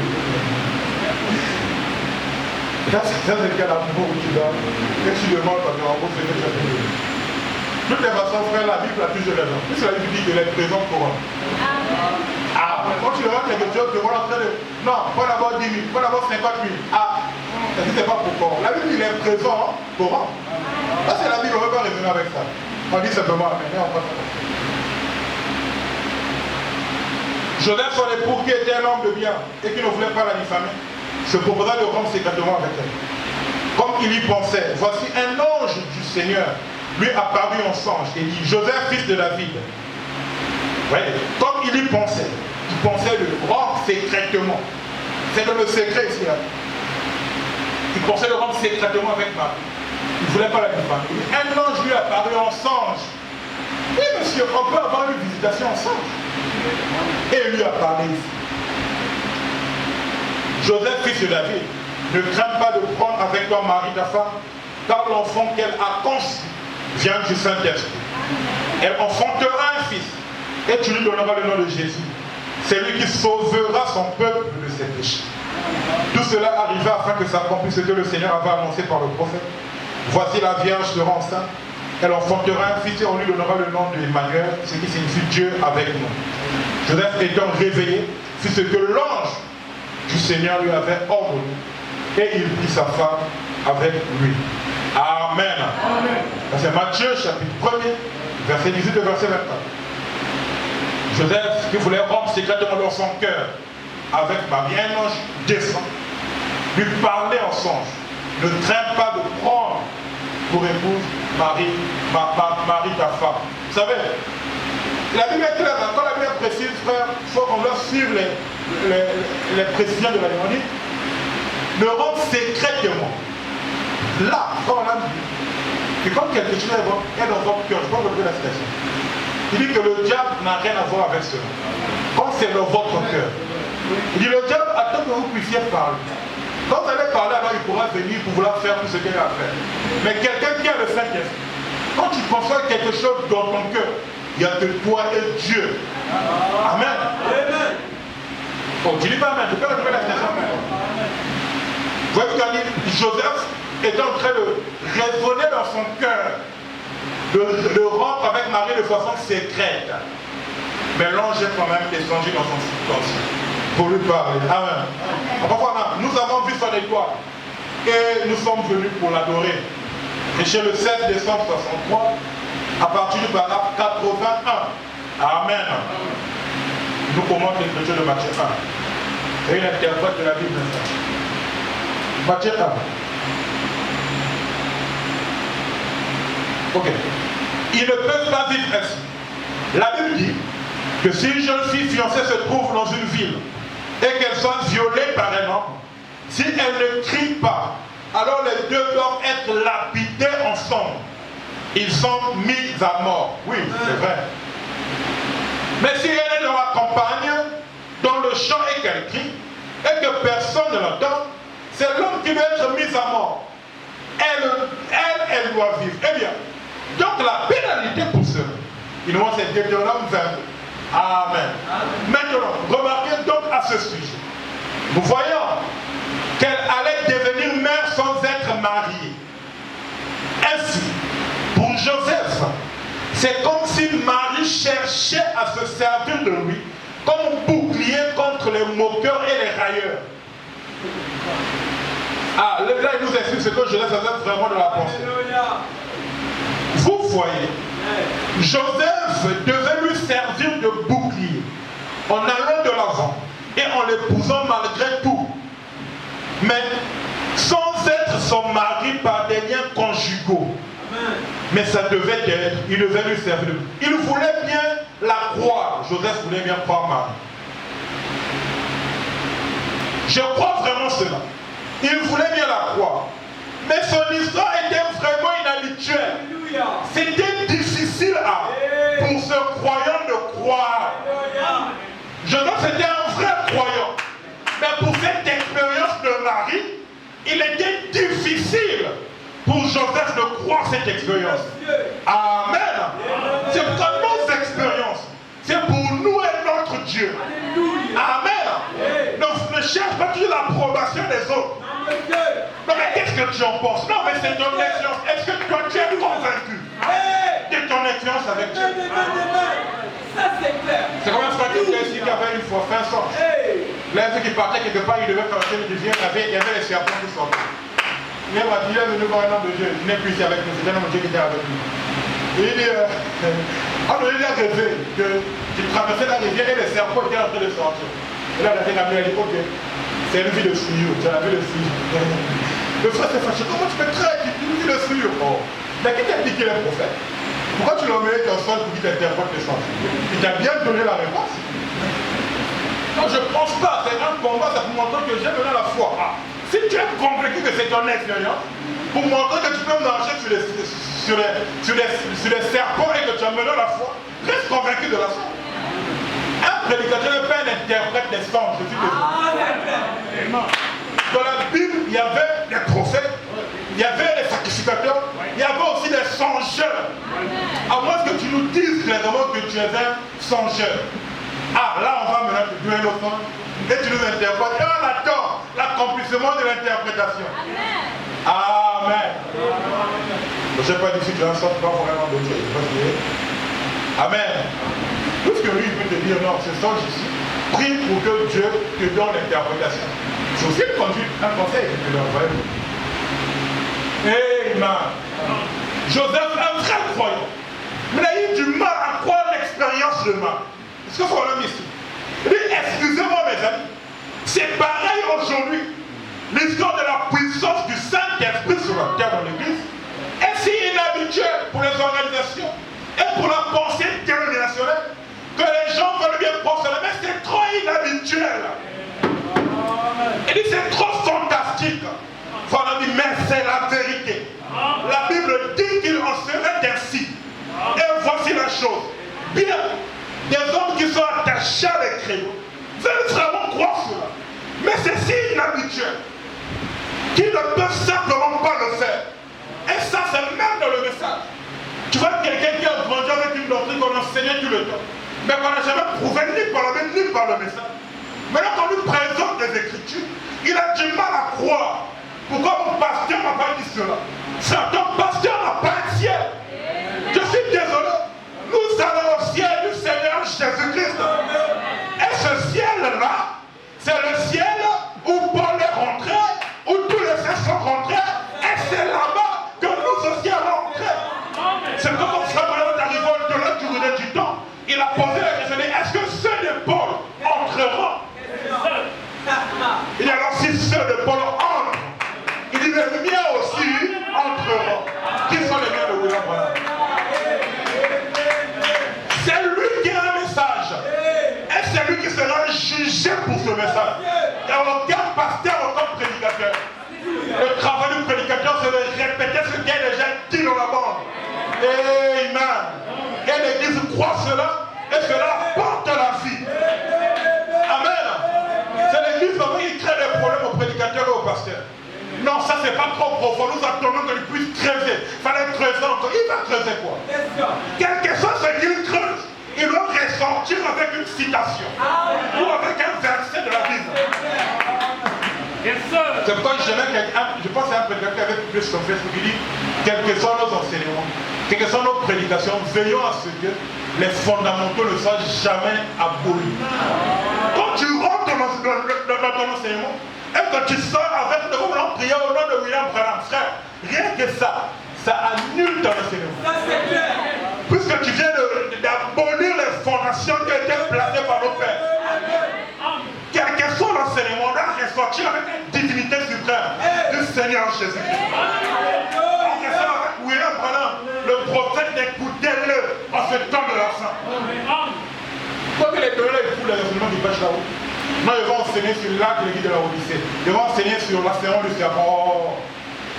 Ça, c'est le cas d'amour où tu donnes. Et tu demandes quand tu rembourses ce que tu as payé. De toutes les façons, frère, la Bible a toujours raison. Puisque la Bible dit qu'il est présent pour eux. Ah, quand tu leur quelque chose, tu vois en train de. Non, pas d'abord 10 000, pas d'abord 50 000. Ah, ça dit c'est pas pour Coran. La Bible, il est présent pour eux. Ça, c'est la Bible, on ne peut pas raisonner avec ça. On dit simplement, mais on va faire. Joseph, son époux, qui était un homme de bien et qui ne voulait pas la diffamer, se proposa de rompre secrètement avec elle. Comme il y pensait, voici un ange du Seigneur lui apparut en songe et dit, Joseph, fils de David. Ouais, comme il y pensait, il pensait de rompre secrètement. C'est le secret ici. Là. Il pensait de rompre secrètement avec Marie. Il ne voulait pas la diffamer. Un ange lui apparut en songe. Oui, monsieur, on peut avoir une visitation en songe. Et il lui a parlé ici. Joseph, fils de David, ne crains pas de prendre avec toi Marie, ta femme, car l'enfant qu'elle a conçu vient du Saint-Esprit. Elle enfantera un fils, et tu lui donneras le nom de Jésus. C'est lui qui sauvera son peuple de ses péchés. Tout cela arriva afin que s'accomplisse ce que le Seigneur avait annoncé par le prophète. Voici la Vierge sera enceinte. Elle enfantera un fils et on lui donnera le nom d'Emmanuel, ce qui signifie Dieu avec nous. Joseph étant réveillé, fit ce que l'ange du Seigneur lui avait ordonné. Et il prit sa femme avec lui. Amen. Amen. C'est Matthieu chapitre 1er, verset 18 et verset 24. Joseph, qui voulait rompre secrètement dans son cœur avec Marie, un ange descend, lui parlait en songe. Ne crains pas de prendre pour épouse Marie, Marie ta femme. Vous savez, la Bible est claire, quand la Bible précise, frère, il faut qu'on doit suivre les précisions de la Bible. On dit, ne rompre secrètement. Là, quand on a dit, que quand quelque chose est dans votre cœur, je peux vous dire la citation. Il dit que le diable n'a rien à voir avec cela. Quand c'est dans votre cœur, il dit le diable attend que vous puissiez parler. Quand vous allez parler, alors il pourra venir pour vouloir faire tout ce qu'il a à faire. Mais quelqu'un qui a le Saint-Esprit, quand tu conçois quelque chose dans ton cœur, il n'y a que toi et Dieu. Amen. Amen. Oh, tu dis pas Amen, je peux retrouver la citation. Vous voyez que Joseph était en train de raisonner dans son cœur, de rompre avec Marie de façon secrète. Mais l'ange est quand même descendu dans son subconscient pour lui parler. Amen. Parfois, nous avons vu son étoile et nous sommes venus pour l'adorer. Et chez le 16 décembre 63, à partir du paragraphe 81, Amen. Nous commençons l'écriture de Matthieu 1. Et une interprète de la Bible. Matthieu 1. Ok. Ils ne peuvent pas vivre ainsi. La Bible dit que si une jeune fille fiancée se trouve dans une ville et qu'elle soit violée par un homme, si elle ne crie pas, alors les deux doivent être lapidés ensemble. Ils sont mis à mort. Oui, c'est vrai. Mais si elle est dans la campagne, dans le champ et qu'elle crie, et que personne ne l'entend, c'est l'homme qui doit être mis à mort. Elle doit vivre. Eh bien, donc la pénalité pour cela, c'est Deutéronome 22. Amen. Maintenant, remarquez donc à ce sujet. Nous voyons qu'elle allait devenir mère sans être mariée. Ainsi, pour Joseph, c'est comme si Marie cherchait à se servir de lui comme bouclier contre les moqueurs et les railleurs. Ah, là, il nous explique ce que Joseph avait vraiment de la pensée. Vous voyez, Joseph devait lui servir de bouclier en allant de l'avant et en l'épousant malgré tout. Mais sans être son mari par des liens conjugaux. Mais ça devait être, il devait lui servir. Il voulait bien la croire. Joseph voulait bien croire Marie. Je crois vraiment cela. Il voulait bien la croire. Mais son histoire était vraiment inhabituelle. C'était difficile pour ce croyant de croire. Joseph était un vrai croyant. Mais pour cette expérience de Marie, il était difficile pour Joseph de croire cette expérience. Amen. C'est pas nos expériences. C'est pour nous et notre Dieu. Amen. Donc ne cherche pas toujours l'approbation des autres. Non mais qu'est-ce que tu en penses? Non mais c'est ton expérience. Est-ce que toi tu es convaincu de ton expérience avec Dieu? Ça c'est clair. C'est comme un frère qui ici qui avait une fois fait un sens. L'un qui partait quelque part, il devait faire un chemin de vie, il y avait les serpents qui sortaient. Il m'a dit, il est venu voir un homme de Dieu, il n'est plus ici avec nous, c'est un homme de Dieu qui était avec nous. Et il dit, il a rêvé que tu traversais la rivière et les serpents étaient en train de sortir. Et là, il a dit, ok, c'est une vie de fouilleux, tu as vu le fouilleux. Le frère s'est fâché, comment tu peux traiter une vie de fouilleux? Mais qui t'a dit qu'il est prophète? Pourquoi tu l'as emmené dans le sol pour qu'il t'interprète les choses? Il t'a bien donné la réponse. Non, je ne pense pas, c'est un combat, ça pour montrer que j'ai donné la foi. Si tu es convaincu que c'est ton expérience, pour montrer que tu peux marcher sur les serpents et que tu as mené la foi, reste convaincu de la foi. Un prédicateur n'est pas un interprète des songes, je suis désolé. Dans la Bible, il y avait des prophètes, il y avait des sacrificateurs, il y avait aussi des songeurs. À moins que tu nous dises clairement que tu es un songeur. Là on va maintenant te donner le temps et tu nous interprètes. Et on attend l'accomplissement de l'interprétation. Amen. Je ne sais pas si tu as un sens, pas vraiment d'autre chose. Amen. Tout ce que lui il peut te dire, non, c'est songe ici. Prie pour que Dieu te donne l'interprétation. C'est aussi un conseil que tu leur donnes. Amen. Joseph, un vrai croyant, mais il a eu du mal à croire l'expérience de Marie. Est-ce que vous avez ici? Excusez-moi mes amis, c'est pareil aujourd'hui. L'histoire de la puissance du Saint-Esprit sur la terre dans l'église est si inhabituelle pour les organisations et pour la pensée dénominationnelle que les gens veulent bien prendre cela, mais c'est trop inhabituel. Il dit c'est trop fantastique. Voilà, dit, mais c'est la vérité. La Bible dit qu'il en serait ainsi. Et voici la chose. Bien, des hommes qui sont attachés à les crayons veulent vraiment croire cela. Mais c'est si inhabituel qu'ils ne peuvent simplement pas le faire. Et ça, c'est même dans le message. Tu vois quelqu'un qui a grandi avec une doctrine qu'on enseignait tout le temps, mais qu'on n'a jamais prouvé ni par la Bible ni par le message. Maintenant qu'on lui présente des Écritures, il a du mal à croire. Pourquoi mon pasteur n'a pas dit cela? Ton pasteur n'a pas un ciel. Je suis désolé. Nous allons au ciel du Seigneur Jésus-Christ. Et ce ciel-là, c'est le ciel où Paul est rentré, où tous les saints sont rentrés. Et c'est là-bas que nous aussi allons entrer. C'est comme mon frère Malade arrivé au-delà du roulé du temps. Il a posé la question, est-ce que ceux de Paul entreront? Il dit alors si ceux de Paul entrent, il dit les miens aussi entreront. Qui sont les miens de William Branham? C'est lui qui a un message. Et c'est lui qui sera jugé pour ce message. Il n'y a aucun pasteur, aucun prédicateur. Le travail du prédicateur, c'est de répéter ce qu'il a déjà dit dans la bande. Amen. Et l'église croit cela, et cela porte la vie. Amen. C'est l'église qui crée des problèmes aux prédicateurs et aux pasteurs. Non, ça c'est pas trop profond. Nous attendons qu'il puisse creuser. Il fallait creuser encore. Il va creuser quoi? Quel que soit ce qu'il creuse, il doit ressortir avec une citation ou avec un verset de la Bible. C'est pourquoi je pense à un prédicateur avec plus sur Facebook qui dit quels que soient nos enseignements, quelles que soient nos prédications, veillons à ce que les fondamentaux ne soient jamais abolis. Quand tu rentres dans ton enseignement, et que tu sors avec le moment de prier au nom de William Branham, frère, rien que ça annule ton enseignement. Ça c'est clair. Puisque tu viens d'abolir les fondations qui ont été placées par nos pères. Quel que soit l'enseignement, on doit ressortir avec une divinité suprême, du Seigneur Jésus-Christ. William Branham, le prophète, écoutez-le en ce temps de la fin. Quand il est là, il fout les enseignements du pêche là-haut. Non, ils vont enseigner sur l'arc de l'église de la Odyssée. Ils vont enseigner sur l'astéron du serpent.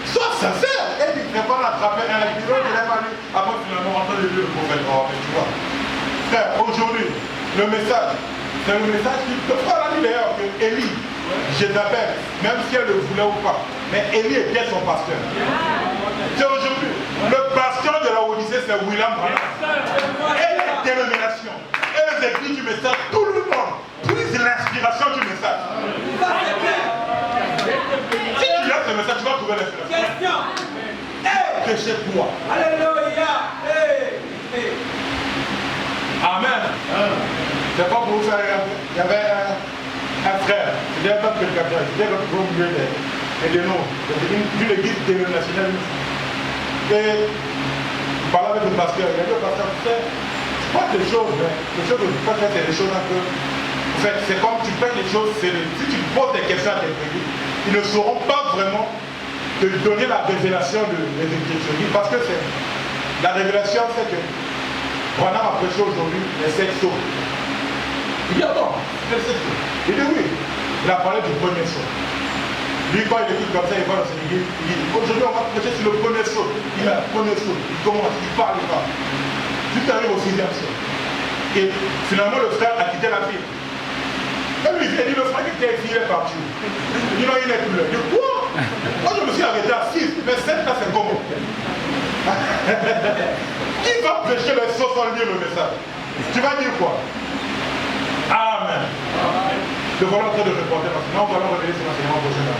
Sois sincère. Et puis, il ne faut pas l'attraper un acte. Je l'ai pas lu. Après, finalement, on entend le prophète. Oh, mais tu vois. Frère, aujourd'hui, le message, c'est le message qui te fera la vie d'ailleurs que Élie, je t'appelle, même si elle le voulait ou pas, mais Élie était son pasteur. C'est aujourd'hui. Le pasteur de la Odyssée, c'est William Branham. Et les dénominations, et les écrits du message, tout le monde puise l'inspiration du message. Si tu as ce message, tu vas trouver l'inspiration. Que chez toi. Alléluia. Amen. C'est pas pour vous faire regarder. Il y avait un frère, il était un prédicateur, il était notre gros milieu et de nous, d'une église dénominationnelle. Et il parlait avec le pasteur, il a dit au pasteur, tu sais, tu parles des choses, mais les choses que tu peux faire, c'est des choses un peu. En fait, c'est comme tu fais les choses, si tu poses des questions à tes églises, ils ne sauront pas vraiment te donner la révélation des Écritures. Parce que c'est la révélation, c'est que Branham a prêché aujourd'hui les 7 sauts. Il dit attends, les 7 sauts. Il dit oui, il a parlé du premier saut. Lui, quand il écoute comme ça, il va dans son église, il dit aujourd'hui on va prêcher sur le premier saut. Il a le premier saut, il commence, il parle, il parle. Tout arrive au 6e saut. Et finalement, le frère a quitté la ville. Et lui, il dit le frère qui était ici, il est parti. Il dit non, il n'est plus là. Il dit quoi? Moi, je me suis arrêté à 6, mais 7 là, c'est comment? Qui va prêcher les sauts sans lire le message? Tu vas dire quoi? Amen. Le voilà en train de reporter parce que nous allons revenir sur l'enseignement prochain.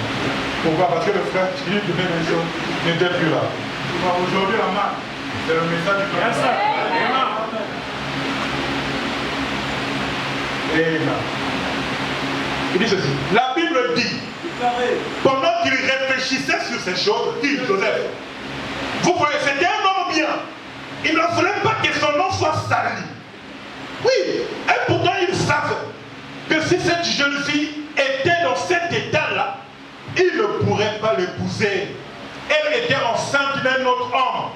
Pourquoi? Parce que le frère qui lui donnait les choses n'était plus là. Aujourd'hui, la main, c'est le message du frère. Amen. Il dit ceci. La Bible dit, pendant qu'il réfléchissait sur ces choses, dit Joseph, vous voyez, c'était un homme bien. Il ne voulait pas que son nom soit sali. Oui, et pourtant ils savent que si cette jeune fille était dans cet état-là, il ne pourrait pas l'épouser. Elle était enceinte d'un autre homme.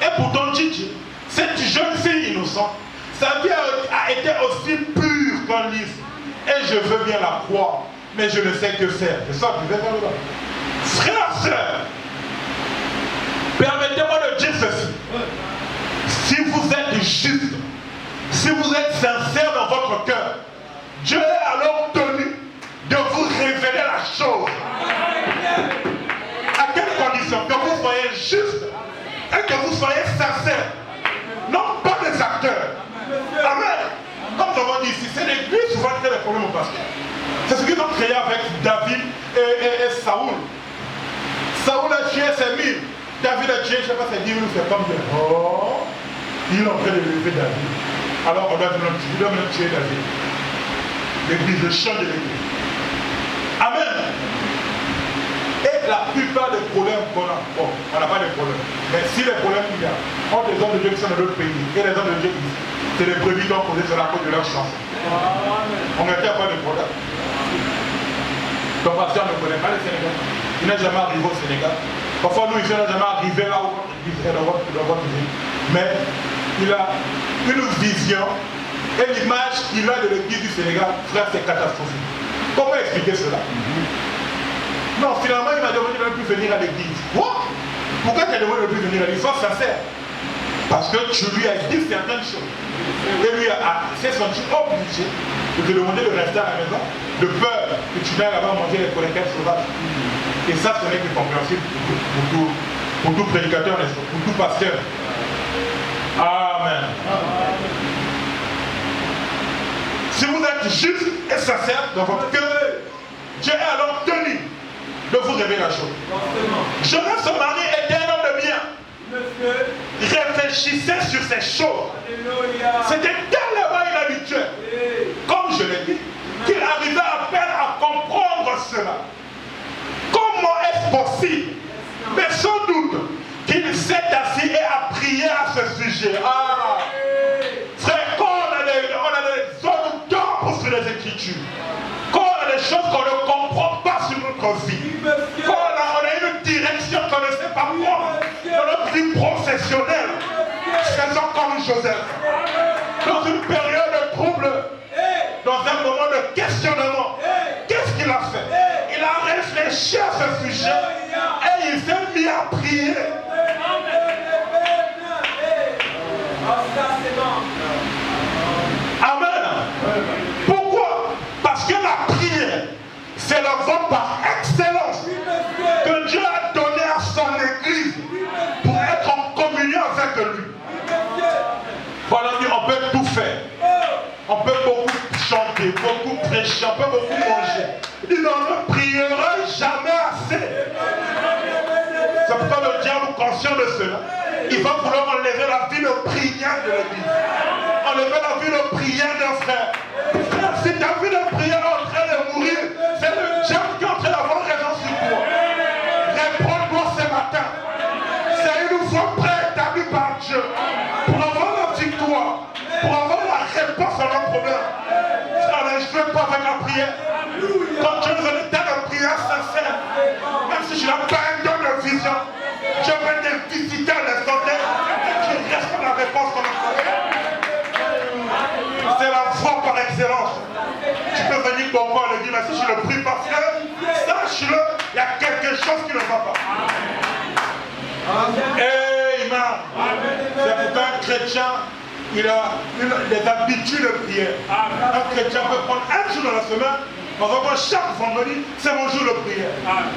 Et pourtant, Gigi, cette jeune fille innocente, sa vie a été aussi pure qu'un lys. Et je veux bien la croire, mais je ne sais que faire. C'est ça que je vais faire là. Frères, sœurs, permettez-moi de dire ceci. Si vous êtes juste, si vous êtes sincère dans votre cœur, Dieu est alors tenu de vous révéler la chose. À quelle condition? Que vous soyez juste et que vous soyez sincère. Non pas des acteurs. Amen. Comme nous avons dit ici, c'est l'église souvent qui a des problèmes au pasteur. C'est ce qu'ils ont créé avec David et Saoul. Saoul a tué ses 1000. David a tué, je ne sais pas, ses 10 000 ou ses femmes. Oh, il est en train de lever David. Alors on doit même tuer David. L'église, le chant de l'église. Amen. Et la plupart des problèmes qu'on a, bon, on n'a pas de problèmes. Mais si les problèmes qu'il y a entre les hommes de Dieu qui sont dans d'autres pays et les hommes de Dieu qui sont, c'est les brebis qui ont posé sur la côte de leur chanson. On n'était pas de problème. Ton pasteur ne connaît pas le Sénégal. Il n'est jamais arrivé au Sénégal. Parfois, nous, ici, on n'est jamais arrivé là où il est dans votre vie. Mais il a une vision et l'image qu'il a de l'église du Sénégal, frère, c'est catastrophique. Comment expliquer cela? Non, finalement, il m'a demandé de ne plus venir à l'église. Quoi? Pourquoi tu as demandé de ne plus venir à l'église? Sois sincère. Parce que tu lui as dit certaines choses. Et lui s'est senti obligé de te demander de rester à la maison, de peur que tu n'ailles là-bas manger les collecteurs sauvages. Et ça, ce n'est que compréhensible pour tout prédicateur, pour tout pasteur. Amen. Si vous êtes juste et sincère dans votre cœur, Dieu est alors tenu de vous révéler la chose. Joseph, son mari, était un homme de bien. Il réfléchissait sur ces choses. C'était tellement inhabituel, comme je l'ai dit, qu'il arrivait à peine à comprendre cela. Comment est-ce possible? Mais sans doute qu'il s'est assis et a prié à ce sujet. Ah, frère, quand on a des zones d'ombre sur les Écritures, quand on a des choses qu'on ne comprend pas sur notre vie, quand on a une professionnel, faisant comme Joseph. Dans une période de trouble, dans un moment de questionnement, qu'est-ce qu'il a fait? Il a réfléchi à ce sujet et il s'est mis à prier. Amen. Pourquoi? Parce que la prière, c'est le voie par excellence que Dieu a donné à son Église pour être en communion avec lui. Voilà, on peut tout faire. On peut beaucoup chanter, beaucoup prêcher, on peut beaucoup manger. Il ne priera jamais assez. C'est pourquoi le diable, conscient de cela, il va vouloir enlever la vie de prière de l'Église. Enlever la vie de prière d'un frère. Frère, si ta vie de prière est en train de mourir, c'est le diable qui est en train d'avoir raison sur toi. Réponds-moi ce matin. C'est une voie préétablie par Dieu pour avoir la victoire, pour avoir la réponse à nos problèmes. Frère, je ne veux pas avec la prière. Quand tu es dans un état de prière sincère, même si je n'ai pas un don de vision, je vais te visiter à l'instant T et tu restes la réponse qu'on a fait. C'est la voie par excellence. Tu peux venir pour moi et dire, mais si je le prie pas, frère, sache-le, il y a quelque chose qui ne va pas. Amen. C'est pourquoi un chrétien, il a des habitudes de prière. Un chrétien peut prendre un jour dans la semaine. Par exemple, chaque vendredi, c'est mon jour de prière.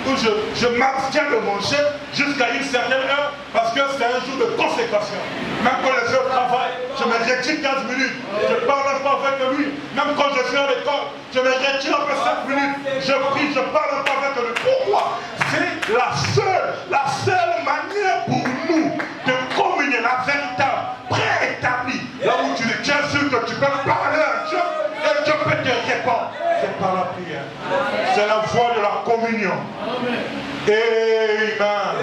Où je m'abstiens de manger jusqu'à une certaine heure parce que c'est un jour de consécration. Même quand je suis au travail, je me retire 15 minutes. Je ne parle pas avec lui. Même quand je suis à l'école, je me retire un peu 5 minutes. Je prie, je ne parle pas avec lui. Pourquoi? C'est la seule manière pour nous de communier, la véritable, préétablie. Là où tu es sûr que tu peux parler à Dieu et Dieu peut te répondre. C'est par la prière. C'est la voie de la communion. Amen.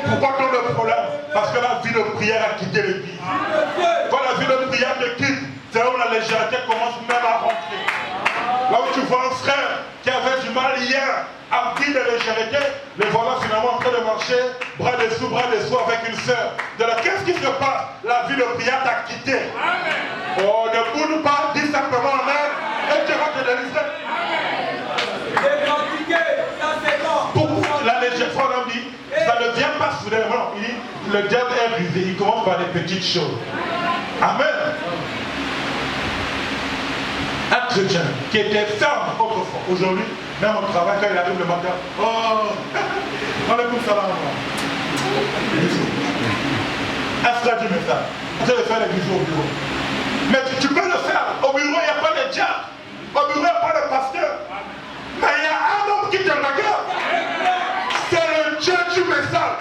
Pourquoi tant de problème? Parce que la vie de prière a quitté l'église. Quand la vie de prière te quitte, c'est là où la légèreté commence même à rentrer. Là où tu vois un frère qui avait du mal hier à vie de légèreté, les voilà finalement en train de marcher, bras dessous avec une sœur. Qu'est-ce qui se passe? La vie de prière t'a quitté. Oh, ne bouge pas, dis simplement Amen. Et tu vas te délivrer. Pour la légèreté, on dit, ça ne vient pas soudainement. Il dit, le diable est brisé, il commence par les petites choses. Amen. Un chrétien qui était ferme autrefois, aujourd'hui, même au travail, quand il arrive le matin, oh, on est comme ça là. Un frère du message, vous allez faire les bisous au bureau. Mais tu peux le faire. Au bureau, il n'y a pas de diable. Au bureau, il n'y a pas de pasteur. Mais il y a un homme qui te regarde. C'est le Dieu du message.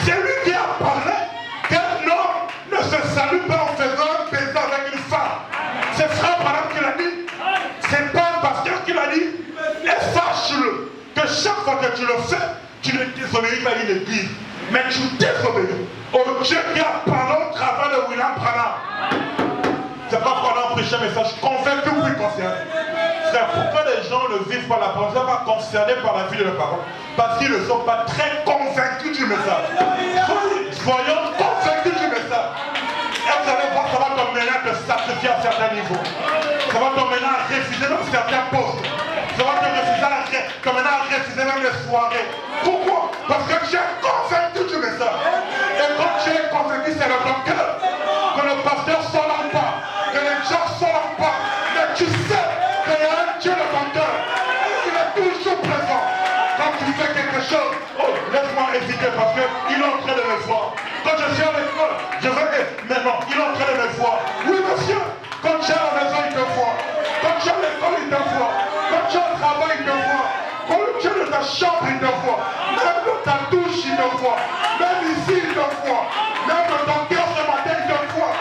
C'est lui qui a parlé qu'un homme ne se salue pas en faisant un baiser avec une femme. C'est frère Branham qui l'a dit. C'est pas un pasteur qui l'a dit. Et sache-le que chaque fois que tu le fais, tu ne désobéis pas à une église. Mais tu désobéis au Dieu qui a parlé au travers de William Branham. C'est pas qu'on a prêché un message convaincu ou concerné. Frère, pourquoi les gens ne vivent pas la parole, ne sont pas concernés par la vie de la parole? Parce qu'ils ne sont pas très convaincus du message. Soyons convaincus du message. Et vous allez voir, ça va t'emmener à te sacrifier à certains niveaux. Ça va t'emmener à refuser même certains postes. Ça va t'emmener à refuser même les soirées. Pourquoi? Parce que tu es convaincu du message. Et quand tu es convaincu, c'est le bon cœur. Que le pasteur ne s'enlève pas. Que les gens ne s'enlèvent pas. Mais tu sais qu'il y a un Dieu de ton cœur. Il est toujours présent. Quand tu fais quelque chose, oh, laisse-moi hésiter parce qu'il est en train de me voir. Quand je suis à l'école, je vais, mais non, il est en train de me voir. Oui, monsieur. Quand tu es à la maison, il te voit. Quand tu es à l'école, il te voit. Quand tu es au travail, il te voit. Quand tu es dans ta chambre, il te voit. Même dans ta douche, il te voit. Même ici, il te voit. Même dans ton cœur ce matin, il te voit.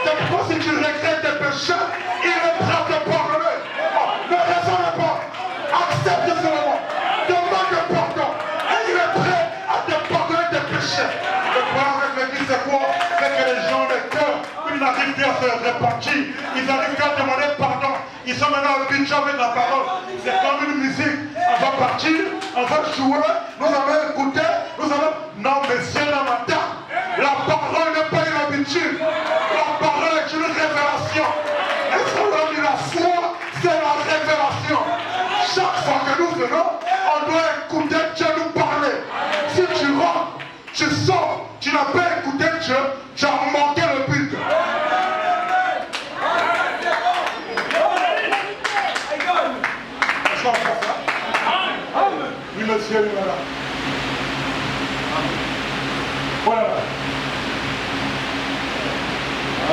C'est pourquoi si tu regrettes tes péchés, il est prêt à te pardonner. Oh, ne raisonne pas. Accepte seulement. Demande pardon. Et il est prêt à te pardonner tes péchés. Le problème avec l'église, c'est quoi? C'est que les gens, les cœurs, ils n'arrivent plus à se repentir. Ils n'arrivent plus à demander pardon. Ils sont maintenant habitués avec la parole. C'est comme une musique. On va partir, on va jouer, nous allons écouter, nous allons... Non, messieurs, la matin, la habitude. La parole est une révélation. Et ce qu'on dit, la foi, c'est la révélation. Chaque fois que nous venons, on doit écouter Dieu nous parler. Si tu rentres, tu sors, tu n'as pas écouté Dieu, tu as manqué le but. Est-ce qu'on fait ça? Oui, monsieur, oui, voilà. Voilà.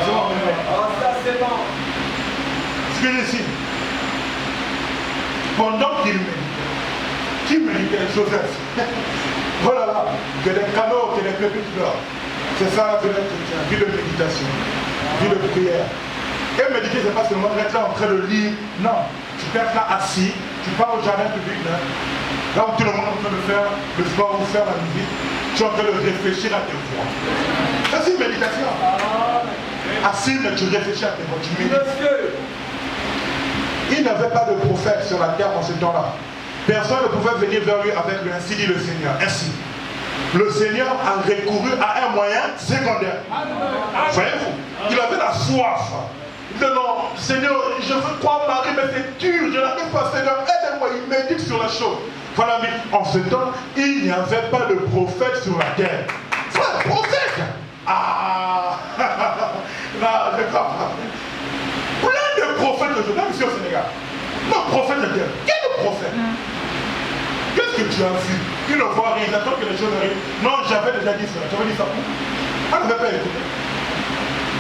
C'est bon, ça c'est bon. ce que je dis, pendant qu'il méditait, qui méditait Joseph? Voilà, là, que des canaux, que des pépites d'or. C'est ça la vie d'un chrétien, vie de méditation, vie de prière. Et méditer, c'est pas seulement être là en train de lire. Non, tu peux être là assis, tu pars au jardin public, là où tout le monde est en train de faire le sport ou faire la musique, tu es en train de réfléchir à tes voix. Ça, c'est une méditation. Assis, mais tu réfléchis à tes voix, tu médites. Il n'avait pas de prophète sur la terre en ce temps-là. Personne ne pouvait venir vers lui avec lui, ainsi dit le Seigneur. Ainsi, le Seigneur a recouru à un moyen secondaire. Voyez-vous, il avait la soif. Il dit non, Seigneur, je veux croire Marie, mais c'est dur, je n'arrive pas, Seigneur, aide-moi, il médite sur la chose. Voilà, mais en ce temps, il n'y avait pas de prophète sur la terre. Frère, prophète! Ah! Non, je ne crois pas. Plein de prophètes aujourd'hui, même ici au Sénégal. Non, prophète de Dieu. Quel prophète? Qu'est-ce que tu as vu? Il ne voit rien, il attend que les choses arrivent. Non, j'avais déjà dit ça. J'avais dit ça. On n'avait pas écouté.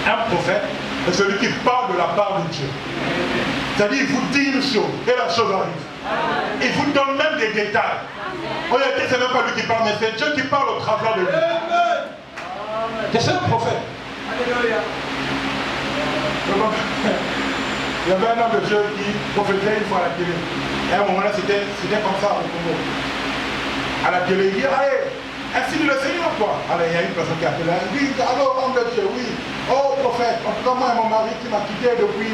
Un prophète est celui qui parle de la part de Dieu. C'est-à-dire, il vous dit une chose et la chose arrive. Il vous donne même des détails. En réalité, ce n'est même pas lui qui parle, mais c'est Dieu qui parle au travers de lui. C'est un prophète. Alléluia. Il y avait un homme de Dieu qui prophétisait une fois à la télé. Et à un moment là, c'était comme ça au Congo. À la télé, il dit, allez, ainsi dit le Seigneur, quoi. Alors il y a une personne qui a appelé, il dit, allô, homme de Dieu, oui. Oh, prophète, en tout cas, moi et mon mari qui m'a quitté depuis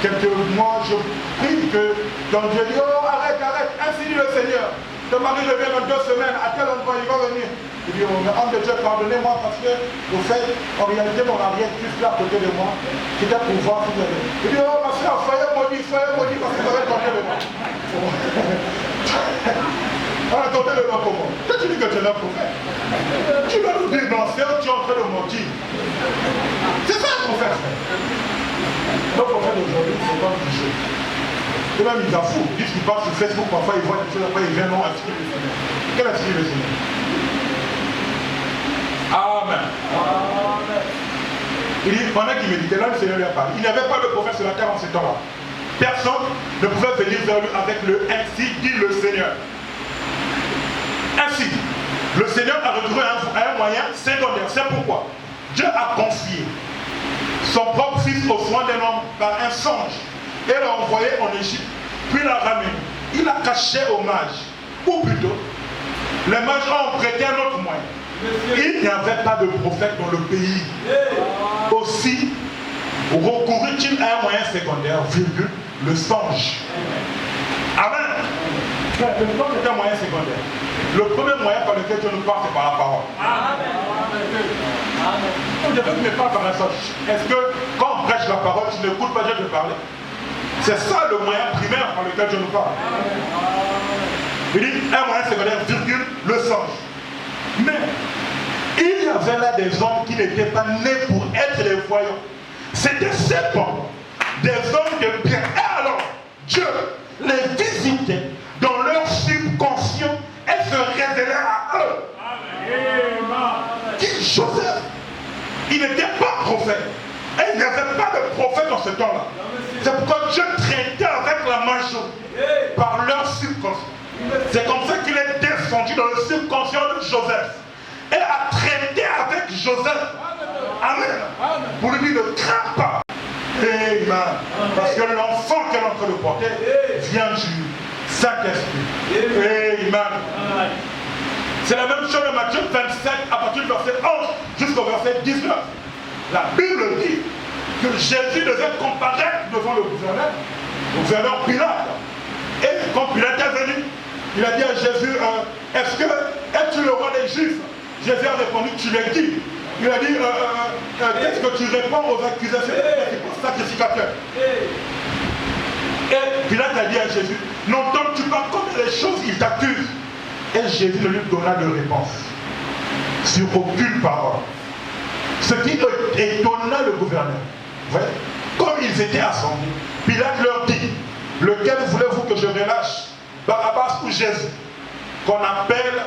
quelques mois, je prie que, donc Dieu dit, oh, arrête, ainsi dit le Seigneur. Ton mari revient dans 2 semaines, à quel endroit il va venir? Il dit, oh, homme de Dieu, pardonnez-moi parce que, au fait, en réalité, mon mari est juste là à côté de moi. C'était pour voir si vous avez. Il dit, oh, ma soeur, soyez maudit, parce que vous avez tenté de moi. On a tenté de moi comment? Quand tu dis que tu es un prophète, tu vas nous dire, non, c'est tu es en train de mentir. C'est ça un prophète. Le prophète d'aujourd'hui, c'est pas une chose. Et même ils en foutent. Ils disent qu'ils partent sur Facebook, parfois ils voient des choses, après ils viennent, non, attirer le Seigneur. Quel attirer le Seigneur? Amen. Il dit, pendant qu'il méditait, là le Seigneur lui a parlé. Il n'y avait pas de prophète sur la terre en ce temps-là. Personne ne pouvait venir vers lui avec le ainsi dit le Seigneur. Ainsi, le Seigneur a recouru à un moyen secondaire. C'est pourquoi Dieu a confié son propre fils au soin d'un homme par un songe et l'a envoyé en Égypte, puis l'a ramené. Il a caché aux mages, ou plutôt, les mages ont prêté un autre moyen. Il n'y avait pas de prophète dans le pays. Aussi, recourut-il à un moyen secondaire, virgule, le songe. Amen. Le songe est un moyen secondaire. Le premier moyen par lequel Dieu nous parle, c'est par la parole. Amen. Je veux que tu me parles par un songe. Est-ce que quand on prêche la parole, tu n'écoutes pas Dieu te parler? C'est ça le moyen primaire par lequel Dieu nous parle. Il dit un moyen secondaire, virgule, le songe. Mais il y avait là des hommes qui n'étaient pas nés pour être des voyants. C'était cependant des hommes de bien. Et alors, Dieu les visitait dans leur subconscient et se révélait à eux. Amen. Qui Joseph, il n'était pas prophète. Et il n'y avait pas de prophète dans ce temps-là. C'est pourquoi Dieu traitait avec la majorité par leur subconscient. C'est comme ça qu'il est descendu dans le subconscient de Joseph et a traité avec Joseph. Amen. Pour lui dire, ne crains pas. Amen. Parce que l'enfant qu'elle est en train de porter vient du Saint-Esprit. Amen. C'est la même chose de Matthieu 27 à partir du verset 11 jusqu'au verset 19. La Bible dit que Jésus devait comparaître devant le gouverneur Pilate. Et quand Pilate est venu, il a dit à Jésus, es-tu le roi des Juifs? Jésus a répondu, tu l'as dit. Il a dit, qu'est-ce que tu réponds aux accusations des sacrificateurs? Et Pilate a dit à Jésus, n'entends-tu pas comme les choses ils t'accusent? Et Jésus ne lui donna de réponse sur aucune parole. Ce qui étonna le gouverneur. Ouais. Comme ils étaient assemblés, Pilate leur dit, lequel voulez-vous que je relâche, Barabbas ou Jésus, qu'on appelle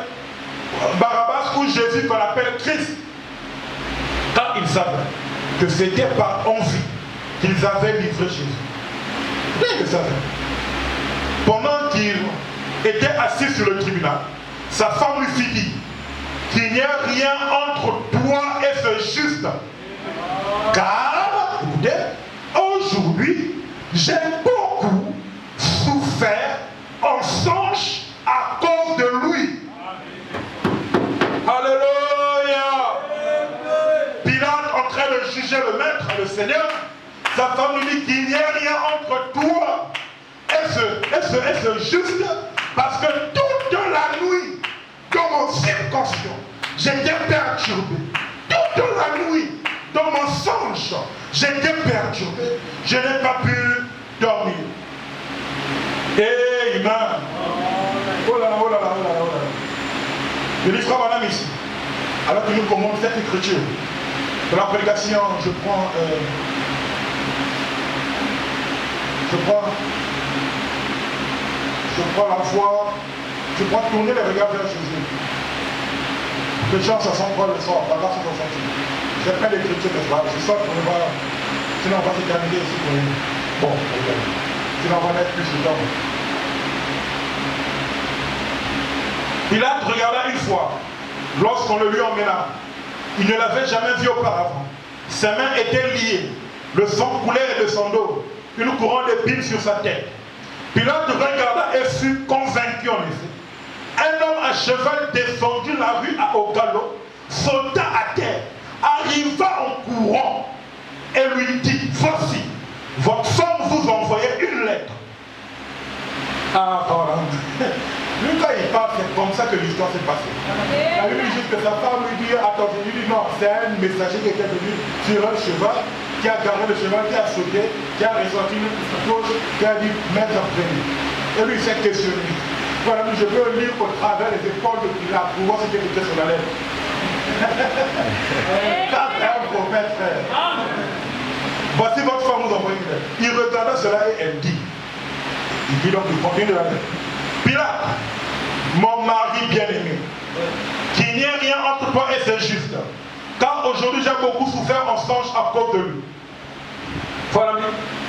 Barabbas ou Jésus qu'on appelle Christ? Car ils savaient que c'était par envie qu'ils avaient livré Jésus. Ils le savaient. Pendant qu'il était assis sur le tribunal, sa femme lui fit dire qu'il n'y a rien entre toi et ce juste. Car, écoutez, aujourd'hui, j'ai beaucoup souffert en songe à cause de lui. Alléluia. Pilate en train de juger le maître, le Seigneur, sa femme lui dit qu'il n'y a rien entre toi et ce juste, parce que toute la nuit, dans mon subconscient, j'étais perturbé. Toute la nuit, dans mon songe, j'étais perturbé. Je n'ai pas pu dormir. Amen. Oh là là, oh là là, oh là là, oh là là. Je dis, frère madame ici, alors que nous commandons cette écriture, pour la prédication, je prends la foi, je prends tourner les regards vers Jésus. Les gens, ça sent quoi le soir, la grâce sont sentis. J'ai plein d'écritures, n'est-ce pas? Je sors pour le voir, sinon on va se terminer ici pour lui. Bon, sinon on va mettre plus de temps. Pilate regarda une fois, lorsqu'on le lui emmena. Il ne l'avait jamais vu auparavant. Ses mains étaient liées, le sang coulait de son dos, une couronne d'épines sur sa tête. Pilate regarda et fut convaincu en effet. Un homme à cheval descendit la rue au galop, sauta à terre, arriva en courant et lui dit, voici, votre femme vous envoyait une lettre. Ah, voilà. Lui, quand il parle, c'est comme ça que l'histoire s'est passée. La Bible dit que sa femme lui dit, attends, il dit non, c'est un messager qui était venu sur un cheval, qui a garé le cheval, qui a sauté, qui a ressenti une chose, qui a dit, mettre en prévu. Et lui, il s'est questionné. Voilà, je peux lire au travers les épaules de Pilate pour voir ce qui est écrit sur la lettre. Quand un prophète, frère. Voici votre femme vous envoie une lettre. Il regarda cela et elle dit. Il dit donc, il continue de la lettre. Pilate, mon mari bien-aimé, qu'il n'y ait rien entre toi et c'est juste. Car aujourd'hui j'ai beaucoup souffert en songe à cause de lui. Voilà,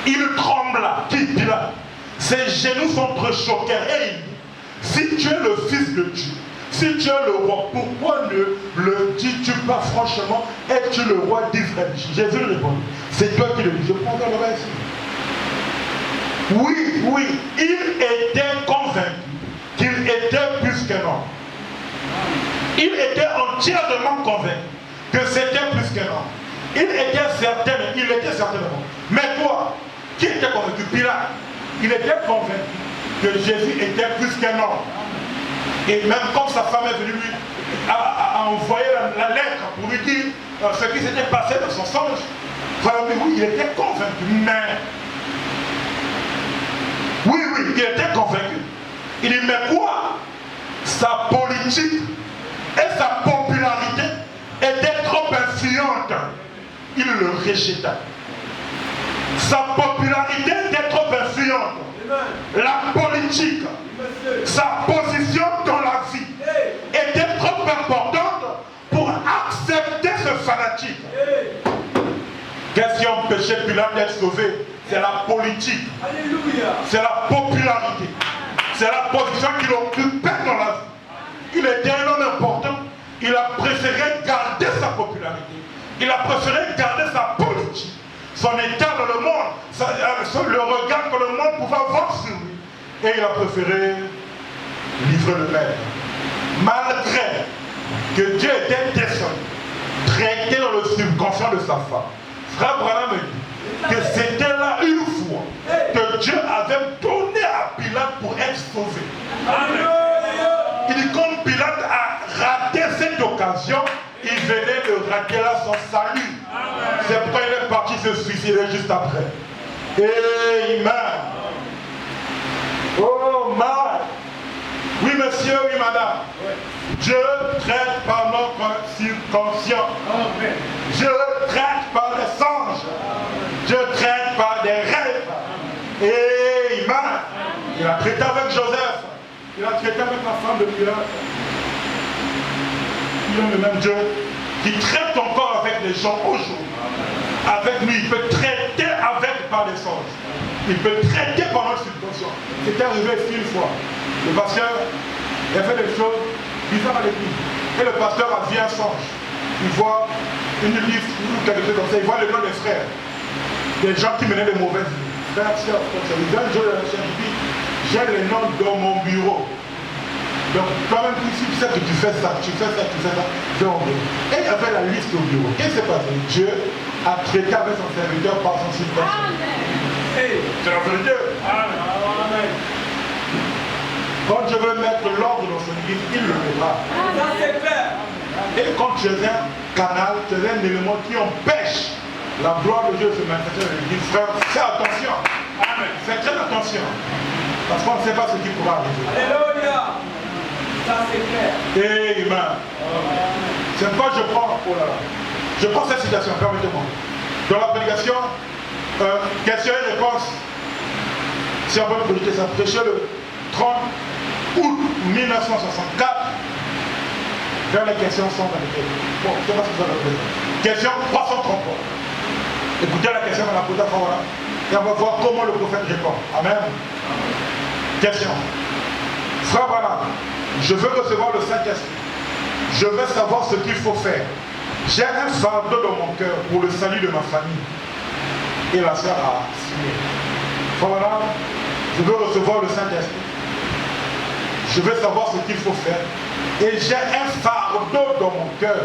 il trembla, qui Pilate. Ses genoux s'entrechoquèrent et il dit, si tu es le fils de Dieu, si tu es le roi, pourquoi ne le dis-tu pas franchement, es-tu le roi d'Israël? Jésus lui répondit, c'est toi qui le dis. Je prends le reste ici. Oui, oui, il était convaincu qu'il était plus qu'un homme. Il était entièrement convaincu que c'était plus qu'un homme. Il était certainement. Mais toi, qui était convaincu? Pilate. Il était convaincu que Jésus était plus qu'un homme. Et même quand sa femme est venue lui a envoyé la lettre pour lui dire ce qui s'était passé dans son songe, oui, il était convaincu. Mais oui, il était convaincu. Il dit, mais quoi? Sa politique et sa popularité étaient trop influentes. Il le rejeta. Sa popularité était trop influente. La politique, sa position dans la vie était trop importante pour accepter ce fanatique. Qu'est-ce qui empêchait Pilate d'être sauvé? C'est la politique. C'est la popularité. C'est la position qu'il occupait dans la vie. Il était un homme important. Il a préféré garder sa popularité. Il a préféré garder sa politique. Son état dans le monde, le regard que le monde pouvait avoir sur lui. Et il a préféré livrer le maître. Malgré que Dieu était descendu, traité dans le subconscient de sa femme. Frère Branham me dit que c'était là une fois que Dieu avait donné à Pilate pour être sauvé. Il dit, comme Pilate a raté cette occasion, il venait de rater arrêter là son salut. C'est pourquoi il est parti se suicider juste après. Amen. Oh man. Oui monsieur, oui madame. Dieu traite par notre subconscient. Dieu traite par les songes. Dieu traite par des rêves. Amen. Il a traité avec Joseph. Il a traité avec la femme de Pilate. Il est le même Dieu qui traite encore avec les gens aujourd'hui. Avec lui, il peut traiter par les songes. Il peut traiter par notre subconscient. C'était arrivé une fois. Le pasteur, il a fait des choses bizarres à l'église. Et le pasteur a vu un songe. Il voit une liste ou quelque chose comme ça. Il voit le nom des frères. Des gens qui menaient des mauvaises vies. Frères, sœurs, comme ça. Il dit un jour, il dit, j'ai les noms dans mon bureau. Donc, toi-même, si tu sais que tu fais ça, tu fais ça, j'ai envie. Et il y avait la liste au bureau. Qu'est-ce qui s'est passé? Dieu a traité avec son serviteur par son subconscient. Hey, c'est la vérité. Amen. Quand je veux mettre l'ordre dans son église, il le fera. Ça c'est clair. Et quand tu es un canal, tu es un élément qui empêche la gloire de Dieu de se manifester dans l'église, frère, fais attention. Amen. Fais très attention. Parce qu'on ne sait pas ce qui pourra arriver. Alléluia. Ça c'est clair. Amen. C'est pourquoi je prends, je prends cette citation, permettez-moi. Dans la prédication, question et réponse, si on veut projeter ça, prêché le 30 août 1964, vers les questions 124. Bon, je ne sais pas si vous avez compris. Question 333. Écoutez la question, on la pose à Fawara, et on va voir comment le prophète répond. Amen. Question. Frère Branham, je veux recevoir le Saint-Esprit. Je veux savoir ce qu'il faut faire. J'ai un fardeau dans mon cœur pour le salut de ma famille. Et la sœur a signé. Frère Branham, je veux recevoir le Saint-Esprit. Je veux savoir ce qu'il faut faire. Et j'ai un fardeau dans mon cœur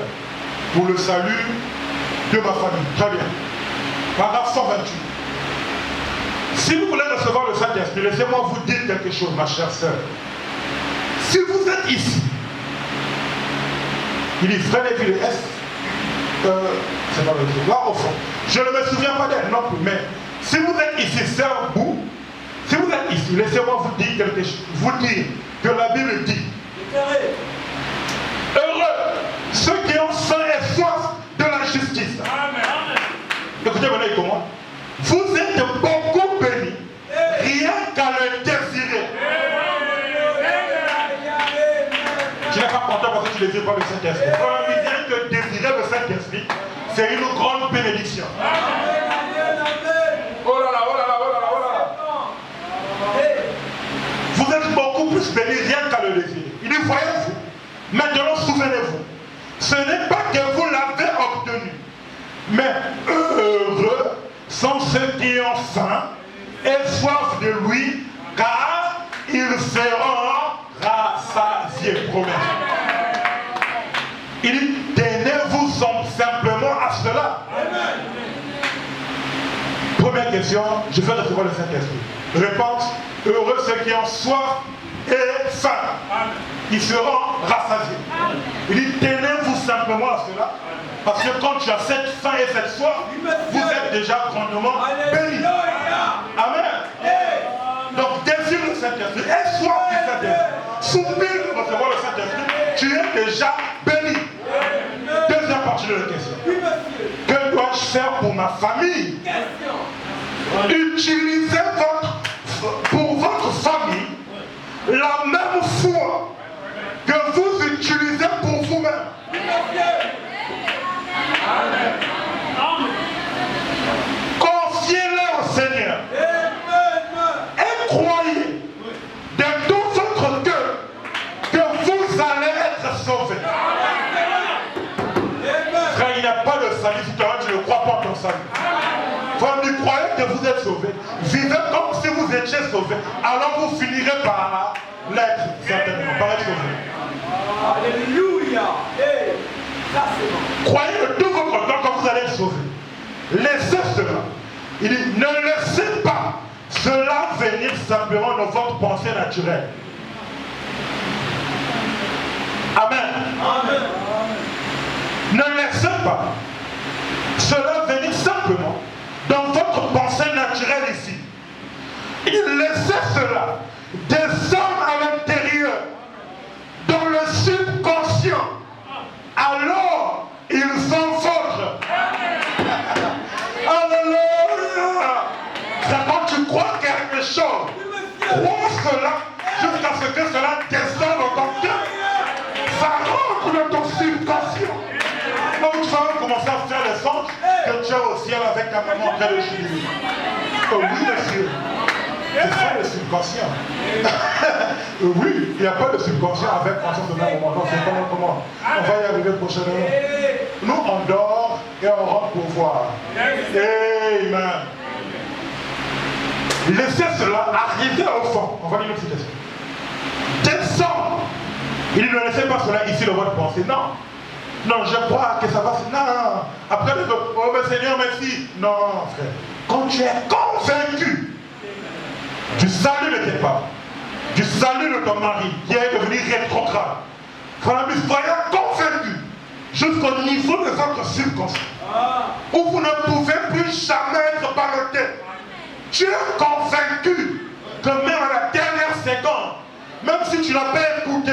pour le salut de ma famille. Très bien. Paragraphe 128. Si vous voulez recevoir le Saint-Esprit, laissez-moi vous dire quelque chose, ma chère sœur. Si vous êtes ici, il dit, frère et fille, c'est pas le truc. Là, au fond, je ne me souviens pas d'elle non plus, mais si vous êtes ici, sœur Bou, si vous êtes ici, laissez-moi vous dire quelque chose, vous dire que la Bible dit, heureux ceux qui ont faim et soif de la justice. Amen. Écoutez maintenant comment. Vous êtes beaucoup bénis, rien qu'à le désirer. Tu n'es pas content parce que tu ne désires pas le Saint-Esprit. Rien que désirer le Saint-Esprit, c'est une grande bénédiction. Oh là là, oh là là, oh là là, oh là là. Vous êtes beaucoup plus bénis rien qu'à le désirer. Il dit, voyez-vous, maintenant souvenez-vous, ce n'est pas que vous l'avez obtenu, mais heureux sont ceux qui ont faim et soif de lui, car ils seront rassasiés. Promesse. Il dit, tenez-vous simplement à cela. Première question, je vais recevoir le Saint-Esprit. Réponse, heureux ceux qui ont soif et faim. Ils seront rassasiés. Il dit, tenez-vous simplement à cela. Parce que quand tu as cette faim et cette soif, vous êtes déjà grandement bénis. Amen. Donc désire le Saint-Esprit et soif du Saint-Esprit. Soupire de recevoir le Saint-Esprit, tu es déjà béni. Deuxième partie de la question. Que dois-je faire pour ma famille? Utilisez pour votre famille la même foi que vous utilisez pour vous-même. Confiez-les au Seigneur et croyez de tout votre cœur que vous allez être sauvés. Frère, il n'y a pas de salut si toi tu ne crois pas en ton salut. Quand vous croyez que vous êtes sauvés, vivez comme si vous étiez sauvés, alors vous finirez par l'être, certainement, par être sauvés. Alléluia. Croyez de tout votre temps quand vous allez être sauvés. Laissez cela. Il dit, ne laissez pas cela venir simplement dans votre pensée naturelle. Amen. Amen. Ne laissez pas cela venir simplement dans votre pensée naturelle ici. Il laissait cela descendre à l'intérieur, dans le subconscient. Alors, ils sont votre. Alléluia! C'est quand tu crois quelque chose, crois cela jusqu'à ce que cela descende dans ton cœur. Ça rentre dans ton subconscient. Donc tu vas commencer à faire les sons que tu es au ciel avec ta maman en train de chanter. Oh oui, monsieur. C'est ça le subconscient. Oui, il n'y a pas de subconscient avec conscience de même moment. Donc c'est comment. On va y arriver prochainement. Nous, on dort et on rentre pour voir. Amen. Laissez cela arriver au fond. On va lire une citation. Descendre. Il ne laissez pas cela ici dans votre pensée. Non. Non, je crois que ça va se... Non. Après, oh mais Seigneur, merci. Non, frère. Quand tu es convaincu du salut de tes parents, du salut de ton mari, qui est devenu rétrograde, soyez convaincu jusqu'au niveau de votre subconscient, où vous ne pouvez plus jamais être ballotté. Tu es convaincu que même à la dernière seconde, même si tu n'as pas écouté,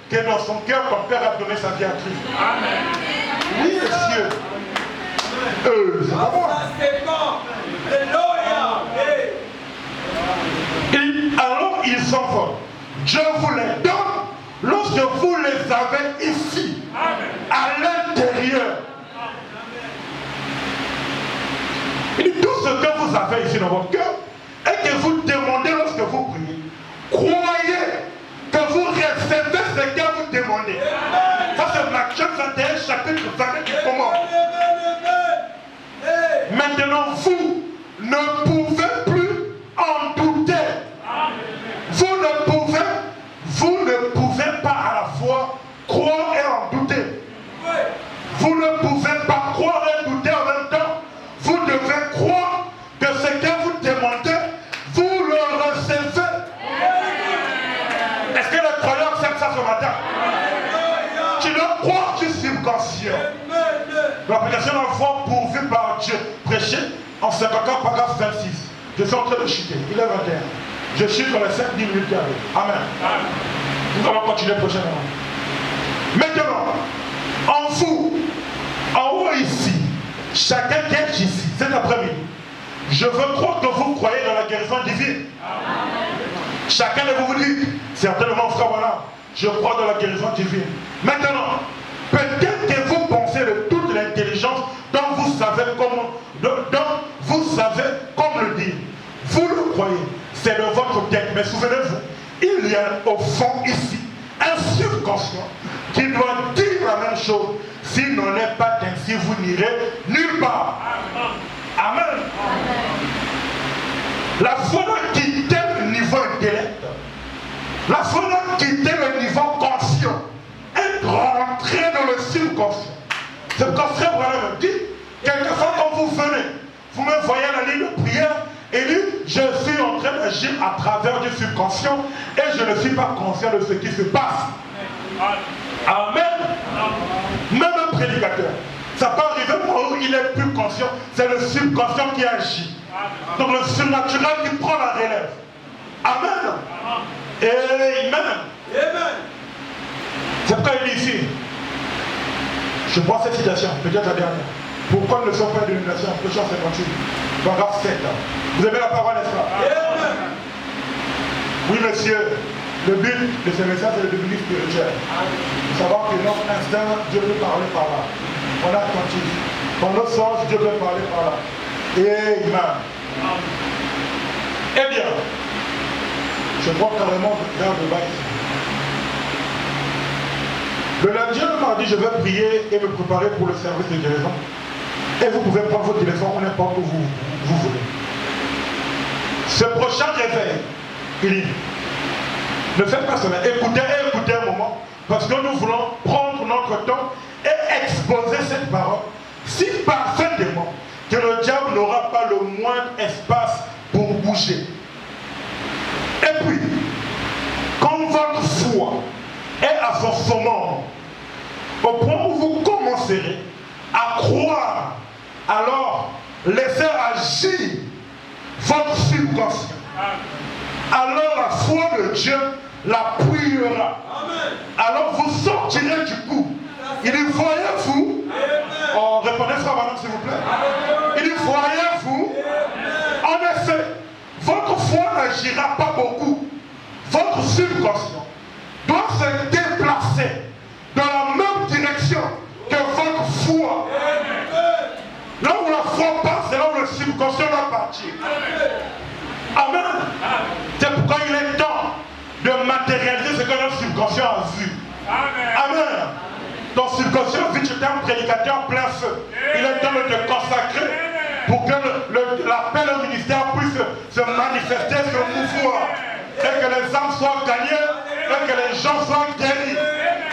que dans son cœur, ton père a donné sa vie à Christ. Amen. Oui, monsieur. C'est pas moi. Et alors ils s'envolent. Dieu vous les donne lorsque vous les avez ici, à l'intérieur. Il dit tout ce que vous avez ici dans votre cœur et que vous demandez lorsque vous priez, croyez que vous recevez ce que vous demandez. Ça c'est Matthieu 21, chapitre 21 qui commence. Maintenant vous ne pouvez plus en douter. Vous ne pouvez pas à la fois croire et en douter. Vous ne pouvez pas croire et douter en même temps. Vous devez croire que ce que vous demandez, vous le recevez. Est-ce que les croyants acceptent ça ce matin? Tu dois croire du subconscient. L'application d'enfant pourvue par Dieu. Prêché en 54, paragraphe 26. Je suis en train de chuter. Il est 21. Je chute dans les 5-10 minutes qui arrivent. Amen. Nous allons continuer prochainement. Maintenant, en vous, en haut ici, chacun qui est ici, cet après-midi, je veux croire que vous croyez dans la guérison divine. Chacun de vous dit, certainement, frère, voilà, je crois dans la guérison divine. Maintenant, peut-être que vous pensez de toute l'intelligence dont vous savez comment le dire. Vous le croyez, c'est de votre tête. Mais souvenez-vous, il y a au fond ici un subconscient qui doit dire la même chose. S'il n'en est pas ainsi, vous n'irez nulle part. Amen. La foi doit quitter le niveau intellect. La foi doit quitter le niveau conscient. Être rentré dans le subconscient. C'est pourquoi frère Branham me dit, quelquefois quand vous venez, vous me voyez à la ligne de prière, et lui, je suis en train d'agir à travers du subconscient et je ne suis pas conscient de ce qui se passe. Amen. Même un prédicateur, ça peut arriver au moment où il est plus conscient, c'est le subconscient qui agit. Donc le surnaturel qui prend la relève. Amen. Amen. C'est pourquoi il dit ici, je prends cette citation, peut-être la dernière. Pourquoi ne sont pas d'élimination en Péchant 58, paragraphe 7. Vous avez la parole, n'est-ce pas? Oui, monsieur. Le but de ce message, c'est de devenir spirituel. Savoir que notre instinct, Dieu peut parler par là. On est attentif. Dans notre sens, Dieu peut parler par là. Amen. Eh bien, je vois carrément dans le bas ici. Le lundi, le mardi, je vais prier et me préparer pour le service de guérison. Et vous pouvez prendre votre téléphone n'importe où vous voulez. Ce prochain réveil, il dit, ne faites pas cela. Écoutez un moment, parce que nous voulons prendre notre temps et exposer cette parole si parfaitement que le diable n'aura pas le moindre espace pour bouger. Et puis, quand votre foi est à son sommet, au point où vous commencerez à croire, alors laissez agir votre subconscient. Alors la foi de Dieu l'appuiera. Alors vous sortirez du coup. Il dit, voyez-vous, oh, répondez ça madame s'il vous plaît. Il dit, voyez-vous, en effet, votre foi n'agira pas beaucoup. Votre subconscient doit se déplacer dans la même direction que votre foi. Là où la foi passe, c'est là où le subconscient va partir. Amen. C'est pourquoi il est temps de matérialiser ce que notre subconscient a vu. Amen. Ton subconscient vu que tu es un prédicateur plein feu. Il est temps de te consacrer pour que l'appel au ministère puisse se manifester sur nous foi. Et que les âmes soient gagnées et que les gens soient guéris.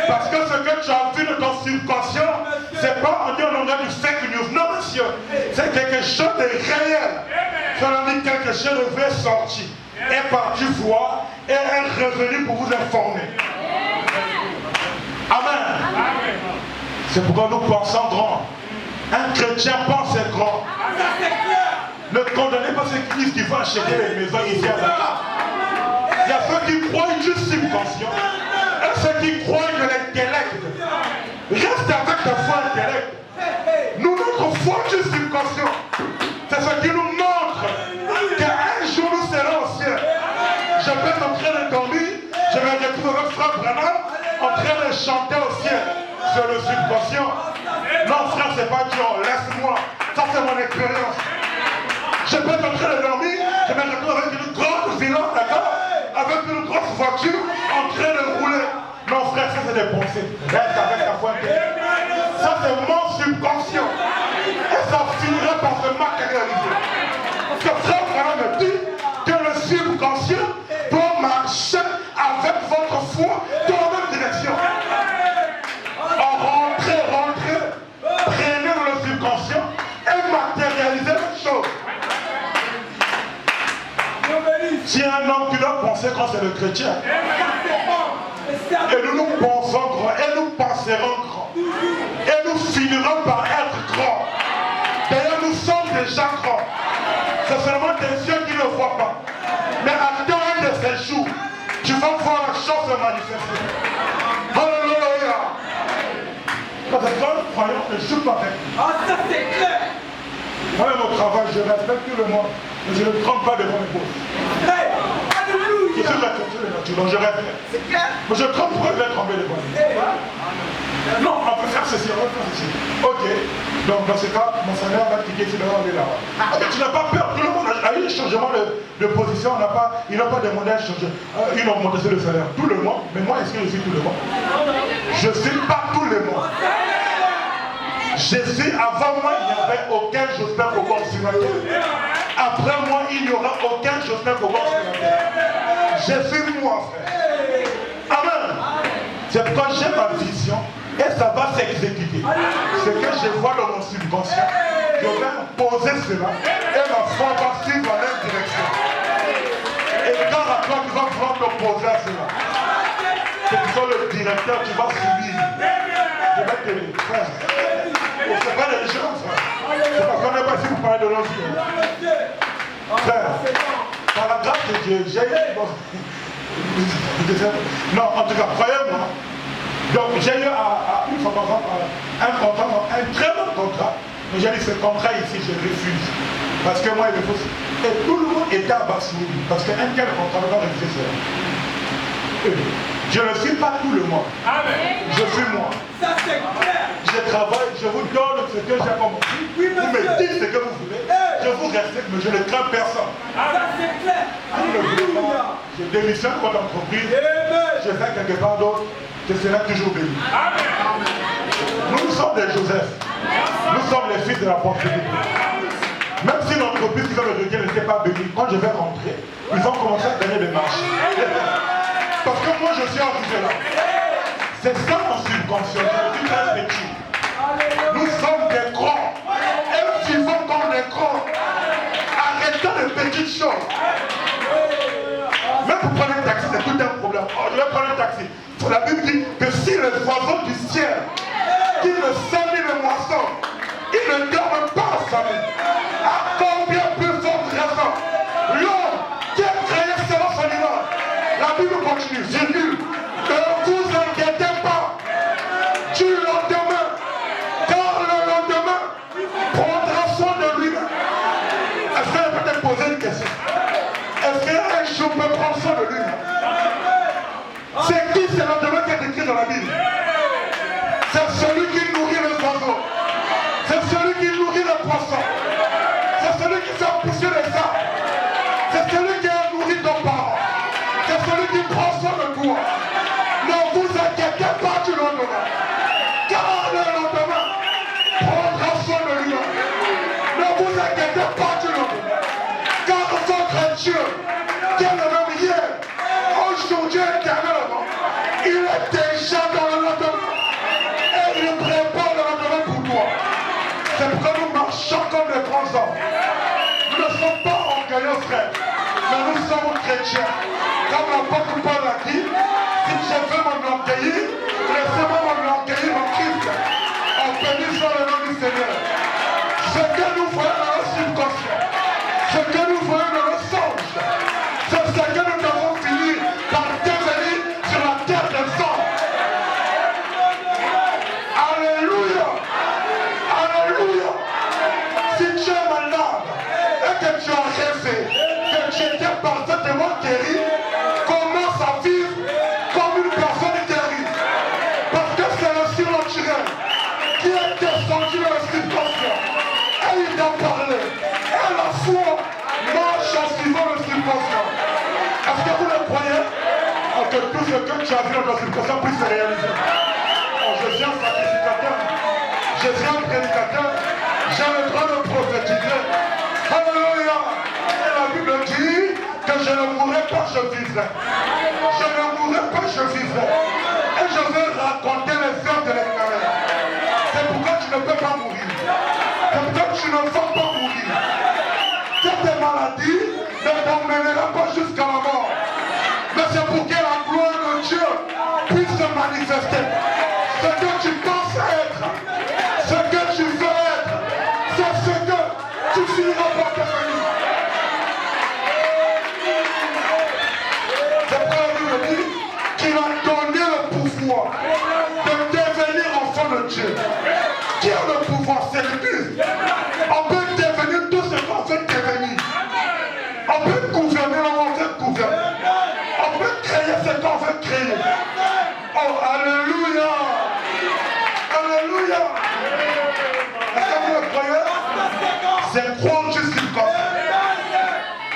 Parce que ce que tu as vu de ton subconscient, c'est pas en disant du fake news. Non, monsieur. C'est quelque chose de réel. Cela dit quelque chose de vrai sorti. Est parti voir et est revenu pour vous informer. Amen. C'est pourquoi nous pensons grand. Un chrétien pense grand. Ne condamnez pas ceux qui disent qu'il faut acheter les maisons ici à Dakar. Il y a ceux qui croient du subconscient et ceux qui croient de l'intellect. Reste avec ta foi intellect. Nous, notre foi du subconscient, c'est ce qui nous montre qu'un jour nous serons au ciel. Je vais être en train de dormir, je vais retrouver frère Branham en train de chanter au ciel. C'est le subconscient. Non frère, c'est pas Dieu, laisse-moi. Ça c'est mon expérience. Je peux être en train de dormir, je vais retrouver avec une grande villa, d'accord, avec une grosse voiture en train de rouler. Non frère, ça c'est des pensées. Reste avec ta foi intérieure. Ça c'est mon subconscient. Et ça finira par se matérialiser. Ce frère Branham me dit que le subconscient doit marcher avec votre foi dans la même direction. Rentrez, prenez dans le subconscient et matérialisez les choses. Si un homme qui doit penser quand c'est le chrétien, et nous pensons grand, et nous penserons grand, et nous finirons par être grands. D'ailleurs, nous sommes déjà grands. C'est seulement tes yeux qui ne voient pas. Mais attends un de ces jours, tu vas voir la chose se manifester. Alléluia. Parce que quand nous croyons, ne joue pas avec. Ah, ça c'est clair. Moi-même au travail, je respecte tout le monde, mais je ne trompe pas devant les pauvres. Hey, Je alléluia. suis respecté de nature, donc je respecte. C'est clair. Mais je trompe pourquoi je vais tromper devant les pauvres. Non, on peut faire ceci, on peut faire ceci. Ok. Donc dans ce cas, mon salaire va cliquer sur le haut de là-bas. Ok, tu n'as pas peur. Tout le monde a eu un changement de position. Il n'a pas demandé à changer une augmentation de salaire tout le monde. Mais moi, est-ce que je suis tout le monde? Je ne suis pas tout le monde. Jésus, avant moi, il n'y avait aucun Jospin Kogon sur la terre. Après moi, il n'y aura aucun Jospin Kogon sur la terre. Jésus, moi, frère. Amen. C'est pourquoi j'ai ma vision et ça va s'exécuter. Ce que je vois dans mon subconscient, je vais poser cela et ma foi va suivre la même direction. Et quand à toi, tu vas vouloir t'opposer à cela. C'est toi le directeur, tu vas subir. Je vais te dire, frère. C'est pas les gens, frère. C'est parce qu'on n'est pas ici pour parler de nos vies. Frère, par la grâce de Dieu, j'ai eu... Non, en tout cas, croyez-moi. Donc j'ai eu une fois par exemple un contrat, un très bon contrat. Mais j'ai dit ce contrat ici, je refuse. Parce que moi, il me faut... Et tout le monde était abasourdi. Parce qu'un tel contrat ne va pas refuser cela. Je ne suis pas tout le monde. Amen. Je suis moi. Ça c'est clair. Je travaille, je vous donne ce que j'ai compris. Oui, vous me dites ce que vous voulez. Je vous respecte, mais je ne crains personne. Ça c'est clair. Vous ne voulez pas. Je démissionne pour l'entreprise. Je fais quelque part d'autre. Je serai toujours béni. Nous sommes des Joseph. Nous sommes les fils de la prospérité. Même si l'entreprise qui va me regarder n'était pas bénie, quand je vais rentrer, ils vont commencer à gagner des marches. Parce que moi je suis arrivé là. C'est ça mon subconscient. Je suis très petit. Nous sommes des grands. Et nous vivons comme des grands. Arrêtons les petites choses. Même pour prendre un taxi, c'est tout un problème. Oh, je vais prendre un taxi. La Bible dit que si les oiseaux du ciel famille. À combien plus forte raison, l'homme qui est créé selon son image. La Bible continue, virgule. Ne vous inquiétez pas du lendemain, car le lendemain prendra soin de lui-même. Est-ce qu'elle peut te poser une question? Est-ce qu'un jour peut prendre soin de lui-même? C'est qui ce lendemain qui est écrit dans la Bible? C'est celui qui nourrit les oiseaux. C'est celui qui nourrit les poissons. C'est celui qui fait pousser les arbres. C'est celui qui a nourri ton parent. C'est celui qui prend soin de toi. Ne vous inquiétez pas du lendemain. Car le lendemain prendra soin de lui-même. Ne vous inquiétez pas du lendemain. Car votre Dieu, qui est le même hier, aujourd'hui éternellement, il est déjà dans le lendemain. Et il prépare le lendemain pour toi. C'est pourquoi nous marchons comme des grands hommes. Nous ne sommes pas orgueilleux, frère, mais nous sommes chrétiens. Comme l'apôtre Paul a dit, si je veux m'enorgueillir, laissez-moi m'enorgueillir en Christ. En bénissant le nom du Seigneur. Ce que nous voyons dans le subconscient, ce que nous voyons dans le songe, c'est ce que nous devons finir par devenir sur la terre des hommes. Alléluia. Alléluia. Si tu es malade et que tu as rêvé, que tu étais parfaitement guéri, commence à vivre comme une personne guérie. Parce que c'est le surnaturel qui est descendu dans le subconscient. Et il t'a parlé. Et la foi marche en suivant le subconscient. Est-ce que vous le croyez? Que tout ce que tu as vu dans le subconscient puisse se réaliser. Oh, je suis un sacrificateur. Je suis un prédicateur. J'ai le droit de prophétiser. Alléluia. Et la Bible dit que je ne mourrai pas, je vivrai. Je ne mourrai pas, je vivrai. Et je vais raconter les heures de l'éternel. C'est pourquoi tu ne peux pas mourir. C'est pourquoi tu ne vas pas mourir. Cette maladie ne t'emmènera pas jusqu'à la mort. Mais c'est pour que la gloire de Dieu puisse se manifester. Ce que tu penses être, ce que tu veux être, c'est ce que tu finiras par devenir. C'est pourquoi la Bible dit qu'il a donné le pouvoir de devenir enfant de Dieu. Qui a le pouvoir? C'est l'Église. On peut devenir tout ce qu'on veut devenir. On peut gouverner là où on veut gouverner. On peut créer ce qu'on veut créer. Oh, alléluia. Alléluia. Est-ce que vous le croyez? C'est croire du subconscient.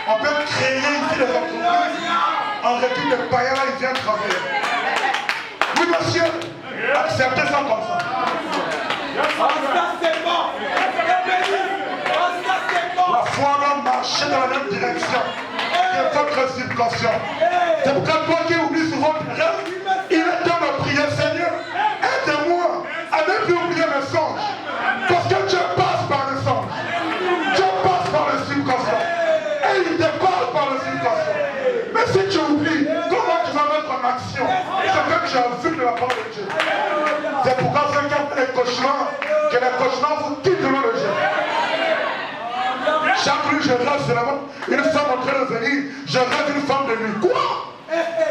On peut créer ici des entreprises. En retour de païens là, ils viennent travailler. Oui, monsieur. Acceptez ça comme ça. La foi doit marcher dans la même direction que votre subconscient. C'est pourquoi toi qui oublies souvent tes rêves, il est temps de prier, Seigneur, aide-moi à ne plus oublier mes songes. Parce que Dieu passe par le songe. Dieu passe par le subconscient. Et il te parle par le subconscient. Mais si tu oublies, comment tu vas mettre en action ce que tu as vu de la part de Dieu? C'est pourquoi ceux qui ont fait les cauchemars, que les cauchemars vous quittent le jeu. Chaque nuit, je rêve seulement une femme en train de venir. Je rêve une femme de nuit. Quoi?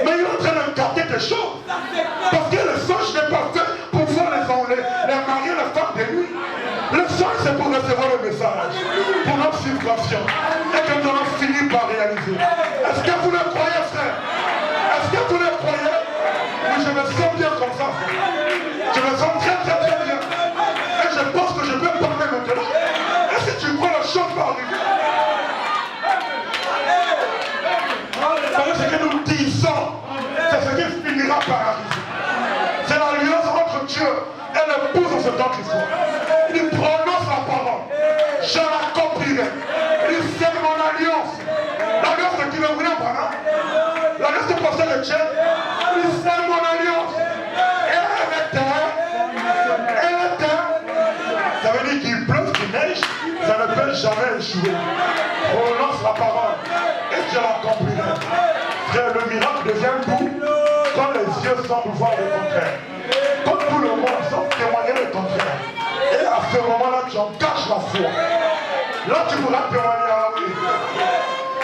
Mais il est en train de garder des choses. Parce que le songe n'est pas fait pour voir les marier, les femmes de nuit. Le songe, c'est pour recevoir le message. Pour notre subconscient. Et que nous allons finir par réaliser. Est-ce que vous le croyez, frère? Est-ce que vous le croyez? Oui, je me sens bien comme ça. Je me sens très bien. Et je pense que je peux parler maintenant. Et si tu crois, la chose va arriver. Parce que ce que nous disons, c'est ce qui finira par arriver. C'est l'alliance entre Dieu et l'épouse dans ce temps d'histoire. Il prononce la parole. Je l'accomplirai. Il c'est mon alliance. L'alliance de qui le voulait, voilà. L'alliance de pasteur de Dieu. Il c'est mon alliance. Et elle était. Ça veut dire qu'il pleuve, qu'il neige, ça ne peut jamais échouer. Prononce la parole et je l'accomplirai. Frère, le miracle devient doux quand les yeux semblent voir le contraire. Quand tout le monde semble témoigner le contraire. Et à ce moment-là, tu engages la foi. Là, tu pourras témoigner. Ah oui.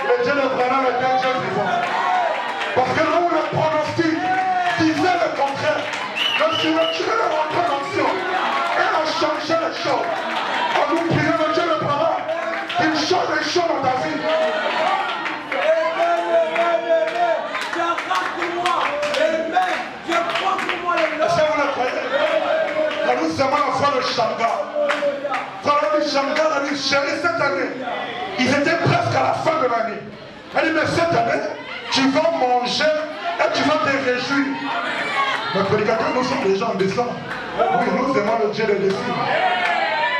Le Dieu de Branham est un Dieu vivant. Parce que là où le pronostic disait le contraire, le surnaturel est rentré en action et a changé les choses. En nous priant le Dieu de Branham, il change les choses dans ta vie. Est-ce que vous le croyez? Là, nous aimons la foi de Shamgar. Frère Shamgar a dit, chérie, cette année, ils étaient presque à la fin de l'année. Elle dit, mais cette année, tu vas manger et tu vas te réjouir. Mais prédicateurs, nous sommes des gens décents. Oui, nous aimons le Dieu des défis.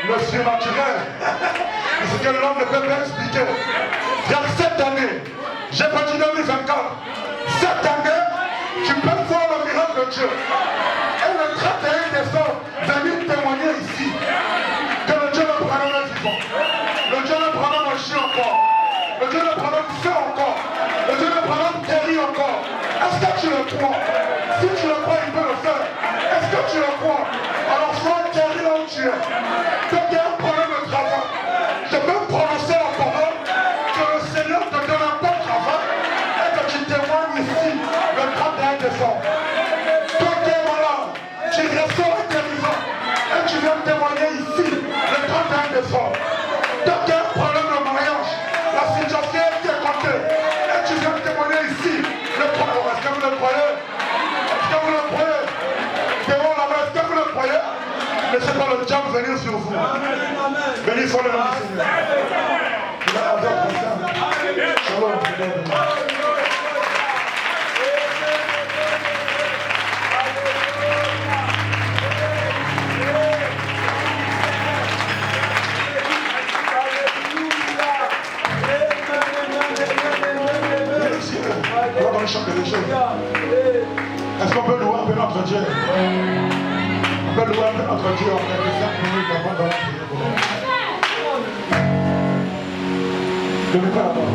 Le surnaturel. C'est ce que l'homme ne peut pas expliquer. Frère, cette année, j'ai pas dit 2024. Cette année, tu peux voir le miracle de Dieu. Et le 31 décembre, venir témoigner ici que le Dieu de Branham est vivant. Le Dieu de Branham agit encore. Le Dieu de Branham fait encore. Le Dieu de Branham guérit encore. Est-ce que tu le crois? Si tu le crois, il peut le faire. Est-ce que tu le crois? Alors sois guéri là où tu es. Toi qui as un problème de travail, je peux prononcer la parole que le Seigneur te donne un bon travail et que tu témoignes ici le 31 décembre. Toi qui es malade, tu ressors guérissant et tu viens témoigner ici le 31 décembre. Toi qui as un problème de mariage, la situation est décomptée et tu viens témoigner ici le 31 décembre. Est-ce que vous le croyez? Est-ce que vous le croyez? Devant la main, est-ce que vous le croyez? Laissez pas le diable venir sur vous. Béni soit le nom du Seigneur. Il a avec vous ça. Shalom. On va dans le champ des choses. Est-ce qu'on peut louer un peu notre Dieu? On peut louer un peu notre Dieu en quelques 5 minutes avant de la prière. Je ne vais pas là-bas.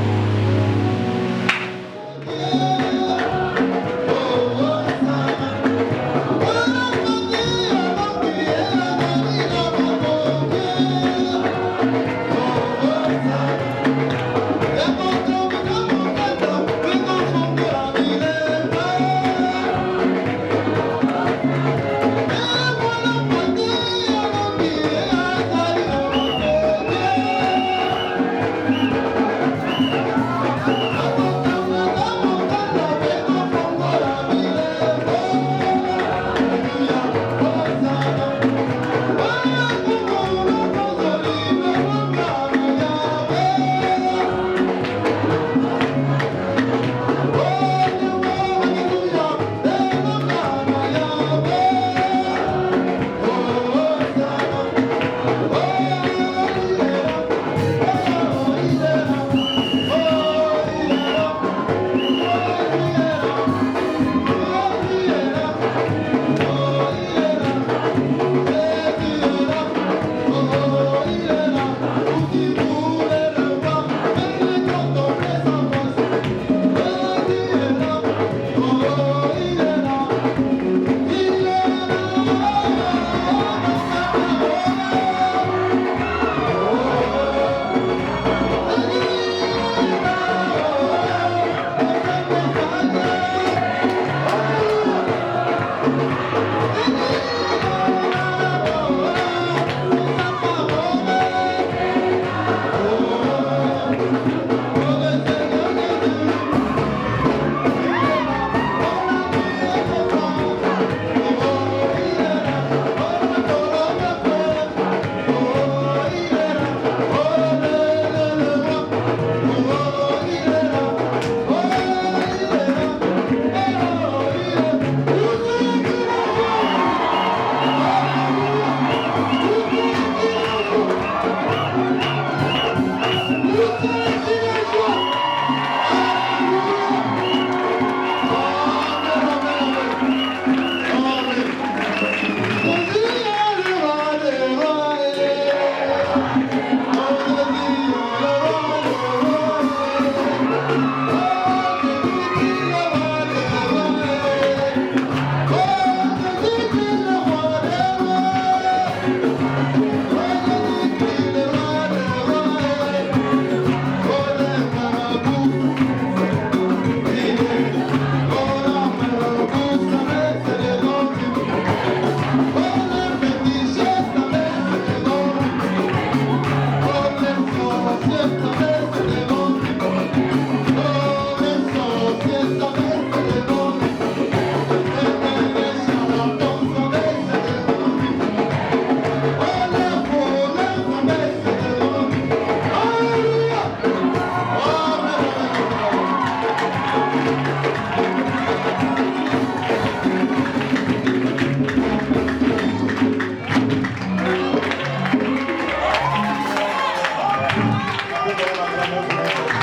vous donne la grandeur de notre Dieu.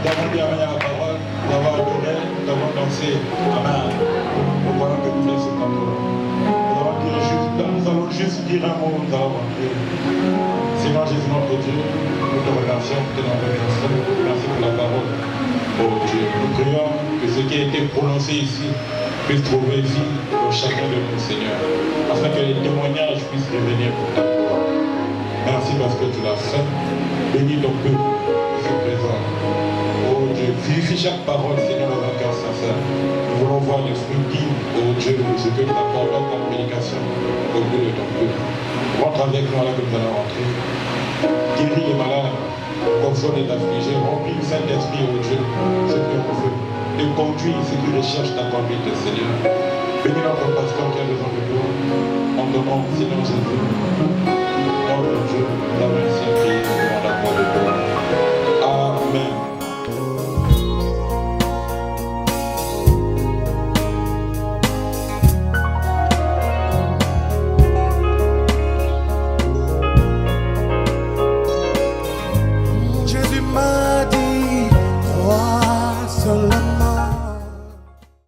Nous avons dit amen à la parole, nous avons adoré, nous avons dansé. Amen. Nous voyons que nous laissons comme nous. Nous allons juste dire un mot, nous allons prier. Seigneur Jésus, notre Dieu, nous te remercions pour ton intervention. Merci pour la parole. Oh Dieu, nous prions que ce qui a été prononcé ici puisse trouver vie pour chacun de nous, Seigneur, afin que les témoignages puissent revenir pour ta gloire. Merci parce que tu l'as fait. Bénis ton peuple ici présent. Oh Dieu, vivifie chaque parole, Seigneur, dans un cœur sincère. Nous voulons voir les fruits dignes, oh Dieu, de ce que tu apportes dans ta prédication au milieu de ton peuple. Rentre avec nous là que nous allons rentrer. Guéris les malades, console les affligés, remplis le Saint-Esprit, oh Dieu, ce que nous veut. Et conduis ceux qui recherchent ta conduite, Seigneur. Bénis notre pasteur qui a besoin de nous. En ton nom, Seigneur Jésus.